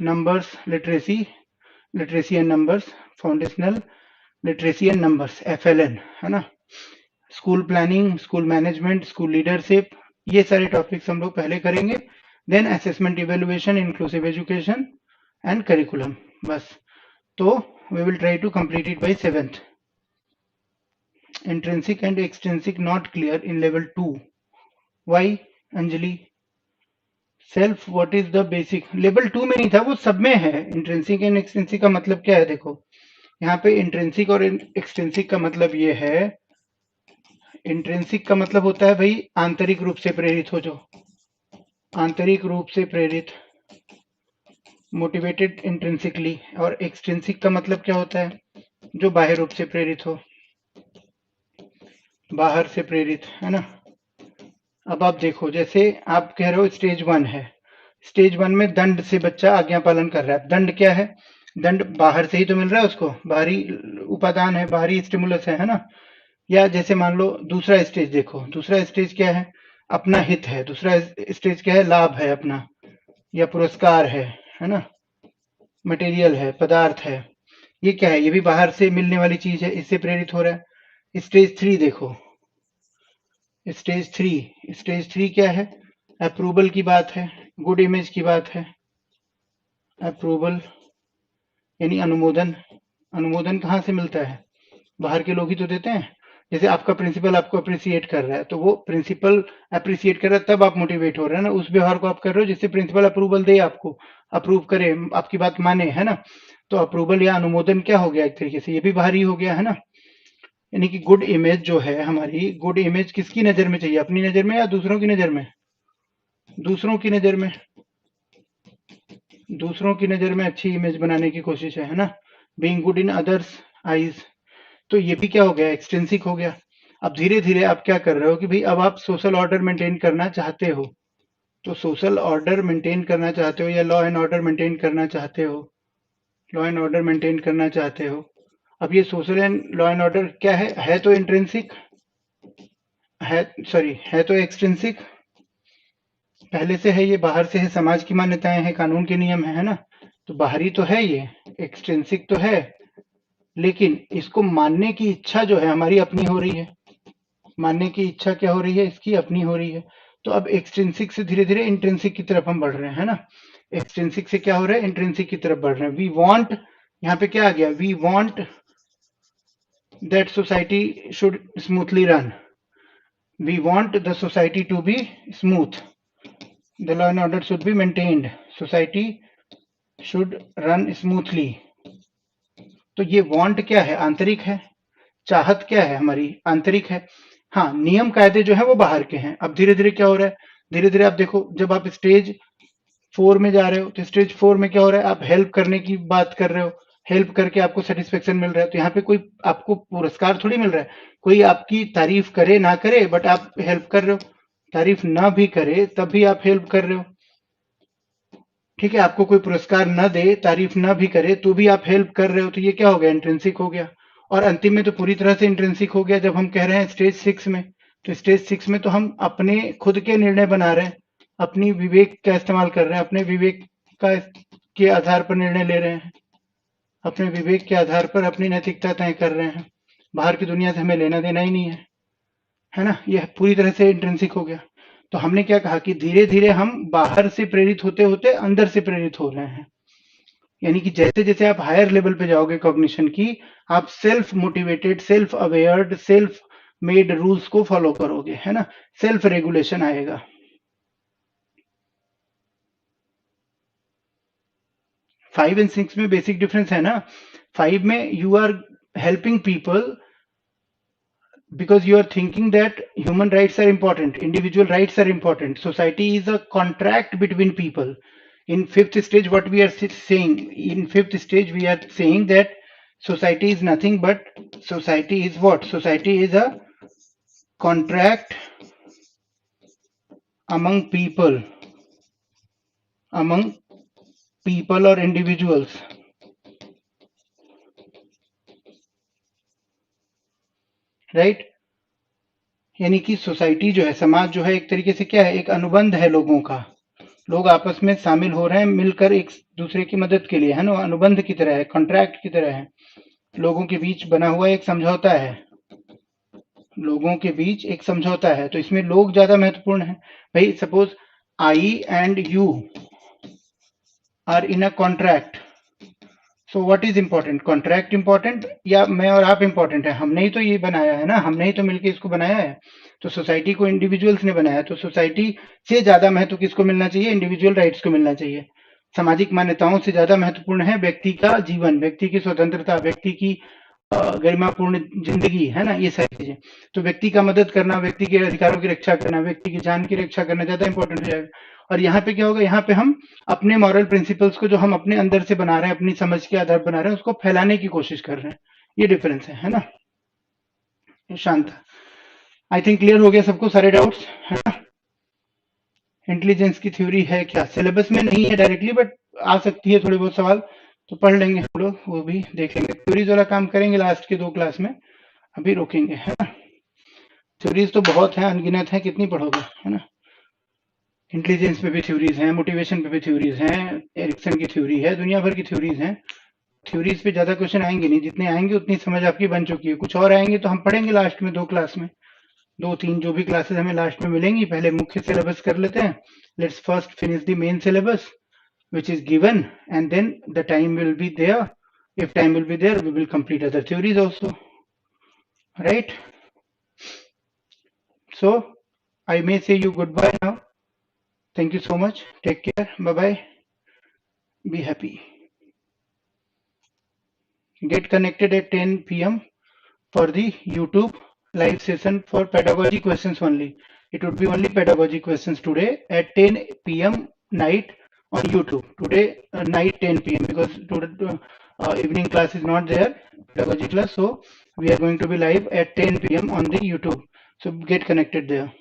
numbers literacy and numbers, foundational literacy and numbers, FLN, है ना। School planning, school management, school leadership, ये सारे टॉपिक्स हम लोग पहले करेंगे। Then assessment evaluation, inclusive education and curriculum, बस। तो we will try to complete it by 7th। Intrinsic and extrinsic not clear in level 2, why Anjali? Self what is the basic? Level 2 में नहीं था, वो सब में है। इंट्रिंसिक एंड एक्सट्रिंसिक का मतलब क्या है? देखो यहाँ पे इंट्रिंसिक और एक्सट्रिंसिक का मतलब ये है, इंट्रिंसिक का मतलब होता है भाई आंतरिक रूप से प्रेरित हो, जो आंतरिक रूप से प्रेरित, मोटिवेटेड इंट्रिंसिकली। और एक्सट्रिंसिक का मतलब क्या होता है? जो बाह्य रूप से प्रेरित हो, बाहर से प्रेरित, है ना। अब आप देखो, जैसे आप कह रहे हो स्टेज 1 है, स्टेज 1 में दंड से बच्चा आज्ञा पालन कर रहा है। दंड क्या है? दंड बाहर से ही तो मिल रहा है उसको, बाहरी उपादान है, बाहरी स्टिमुलस है ना। या जैसे मान लो दूसरा स्टेज देखो, दूसरा स्टेज क्या है? अपना हित है। दूसरा स्टेज क्या है? लाभ है अपना, या पुरस्कार है ना, मटेरियल है, पदार्थ है। ये क्या है? ये भी बाहर से मिलने वाली चीज है, इससे प्रेरित हो रहा है। स्टेज 3 देखो, स्टेज थ्री क्या है? अप्रूवल की बात है, गुड इमेज की बात है। अप्रूवल यानी अनुमोदन। अनुमोदन कहाँ से मिलता है? बाहर के लोग ही तो देते हैं। जैसे आपका प्रिंसिपल आपको अप्रिसिएट कर रहा है, तो वो प्रिंसिपल अप्रिसिएट कर रहा है तब आप मोटिवेट हो रहे हैं ना, उस व्यवहार को आप कर रहे हो जिससे प्रिंसिपल अप्रूवल दे, आपको अप्रूव करे, आपकी बात माने, है ना। तो अप्रूवल या अनुमोदन क्या हो गया? एक तरीके से ये भी बाहरी हो गया, है ना। यानी कि गुड इमेज जो है हमारी, गुड इमेज किसकी नजर में चाहिए? अपनी नजर में या दूसरों की नजर में? दूसरों की नजर में। दूसरों की नजर में अच्छी इमेज बनाने की कोशिश है ना। Being good in others eyes. तो ये भी क्या हो गया? एक्सटेंसिक हो गया। अब धीरे धीरे आप क्या कर रहे हो कि भाई अब आप सोशल ऑर्डर मेंटेन करना चाहते हो, तो सोशल ऑर्डर मेंटेन करना चाहते हो या लॉ एंड ऑर्डर मेंटेन करना चाहते हो, लॉ एंड ऑर्डर मेंटेन करना चाहते हो। अब ये social and law and order क्या है तो इंट्रिंसिक है, सॉरी है तो एक्सट्रिंसिक। पहले से है, ये बाहर से है, समाज की मान्यताएं हैं, कानून के नियम है ना। तो बाहरी तो है ये, एक्सट्रिंसिक तो है, लेकिन इसको मानने की इच्छा जो है हमारी अपनी हो रही है। मानने की इच्छा क्या हो रही है? इसकी अपनी हो रही है। तो अब एक्सट्रिंसिक से धीरे धीरे इंट्रिंसिक की तरफ हम बढ़ रहे हैं, है ना। एक्सट्रिंसिक से क्या हो रहा है? इंट्रिंसिक की तरफ बढ़ रहे हैं। वी वांट, यहाँ पे क्या आ गया? We want that society should smoothly run. We want the society to be smooth, the law and order should be maintained, society should run smoothly. तो ये वांट क्या है? आंतरिक है। चाहत क्या है? हमारी आंतरिक है। हाँ, नियम कायदे जो है वो बाहर के हैं। अब धीरे धीरे क्या हो रहा है? धीरे धीरे आप देखो, जब आप स्टेज 4 में जा रहे हो, तो स्टेज 4 में क्या हो रहा है? आप हेल्प करने की बात कर रहे हो, हेल्प करके आपको सेटिस्फेक्शन मिल रहा है। तो यहाँ पे कोई आपको पुरस्कार थोड़ी मिल रहा है, कोई आपकी तारीफ करे ना करे, बट आप हेल्प कर रहे हो। तारीफ ना भी करे तब भी आप हेल्प कर रहे हो, ठीक है। आपको कोई पुरस्कार न दे, तारीफ ना भी करे, तो भी आप हेल्प कर रहे हो। तो ये क्या हो गया? इंट्रिंसिक हो गया। और अंतिम में तो पूरी तरह से इंट्रिंसिक हो गया जब हम कह रहे हैं स्टेज 6 में। तो स्टेज 6 में तो हम अपने खुद के निर्णय बना रहे हैं, अपनी विवेक का इस्तेमाल कर रहे हैं, अपने विवेक का के आधार पर निर्णय ले रहे हैं, अपने विवेक के आधार पर अपनी नैतिकता तय कर रहे हैं। बाहर की दुनिया से हमें लेना देना ही नहीं है ना। यह पूरी तरह से इंट्रिंसिक हो गया। तो हमने क्या कहा कि धीरे धीरे हम बाहर से प्रेरित होते होते अंदर से प्रेरित हो रहे हैं। यानी कि जैसे जैसे आप हायर लेवल पे जाओगे कॉग्निशन की, आप self motivated, self अवेयर्ड, self made rules को फॉलो करोगे, है ना। सेल्फ रेगुलेशन आएगा। 5 एंड 6 में बेसिक डिफरेंस है ना। 5 में you are helping people because you are thinking that human rights are important, individual rights are important, society is a contract between people. In fifth stage, what we are saying, in fifth stage we are saying that society is nothing but, society is what? Society is a contract among people, among people or individuals, right? यानी कि सोसाइटी जो है, समाज जो है, एक तरीके से क्या है? एक अनुबंध है लोगों का। लोग आपस में शामिल हो रहे हैं मिलकर एक दूसरे की मदद के लिए, है ना। अनुबंध की तरह है, कॉन्ट्रैक्ट की तरह है, लोगों के बीच बना हुआ एक समझौता है, लोगों के बीच एक समझौता है। तो इसमें लोग ज्यादा महत्वपूर्ण है। भाई suppose I and you are in a contract, so what is important, contract important या मैं और आप इम्पोर्टेंट है? हमने ही तो ये बनाया है ना, हमने ही तो मिलकर इसको बनाया है। तो सोसाइटी को इंडिविजुअल्स ने बनाया, तो सोसाइटी से ज्यादा महत्व किसको मिलना चाहिए? इंडिविजुअल राइट्स को मिलना चाहिए। सामाजिक मान्यताओं से ज्यादा महत्वपूर्ण है व्यक्ति का जीवन, व्यक्ति की स्वतंत्रता, व्यक्ति की गरिमापूर्ण जिंदगी, है ना, ये सारी चीजें। तो व्यक्ति का मदद करना, व्यक्ति के अधिकारों की रक्षा करना, व्यक्ति की जान की रक्षा करना ज्यादा इंपॉर्टेंट हो जाएगा। और यहाँ पे क्या होगा, यहाँ पे हम अपने मॉरल प्रिंसिपल्स को जो हम अपने अंदर से बना रहे हैं, अपनी समझ के आधार बना रहे हैं, उसको फैलाने की कोशिश कर रहे हैं। ये डिफरेंस है ना। शांत, आई थिंक क्लियर हो गया सबको, सारे डाउट्स, है ना। इंटेलिजेंस की थ्योरी है क्या? सिलेबस में नहीं है डायरेक्टली, बट आ सकती है थोड़े बहुत सवाल, तो पढ़ लेंगे हम लोग, वो भी देख लेंगे। थ्योरीज वाला काम करेंगे लास्ट के 2 क्लास में, अभी रोकेंगे, है ना। थ्योरीज तो बहुत है, अनगिनत है, कितनी पढ़ोगे, है ना। इंटेलिजेंस पे भी थ्योरीज हैं, मोटिवेशन पे भी थ्योरीज हैं, एरिक्सन की थ्योरी है, दुनिया भर की थ्योरीज हैं। थ्योरीज पे ज्यादा क्वेश्चन आएंगे नहीं, जितने आएंगे उतनी समझ आपकी बन चुकी है। कुछ और आएंगे तो हम पढ़ेंगे लास्ट में 2 क्लास में, 2-3 जो भी क्लासेस हमें लास्ट में मिलेंगी। पहले मुख्य सिलेबस कर लेते हैं। Let's first finish the main syllabus which is given, and then the time will be there. If time will be there, we will complete other theories also, right? So I may say you goodbye now. Thank you so much, take care, bye bye, be happy. Get connected at 10 p.m. for the YouTube live session for pedagogy questions only. It would be only pedagogy questions today at 10 p.m. night on YouTube. Today night 10 p.m. because today evening class is not there, pedagogy class. So we are going to be live at 10 p.m. on the YouTube. So get connected there.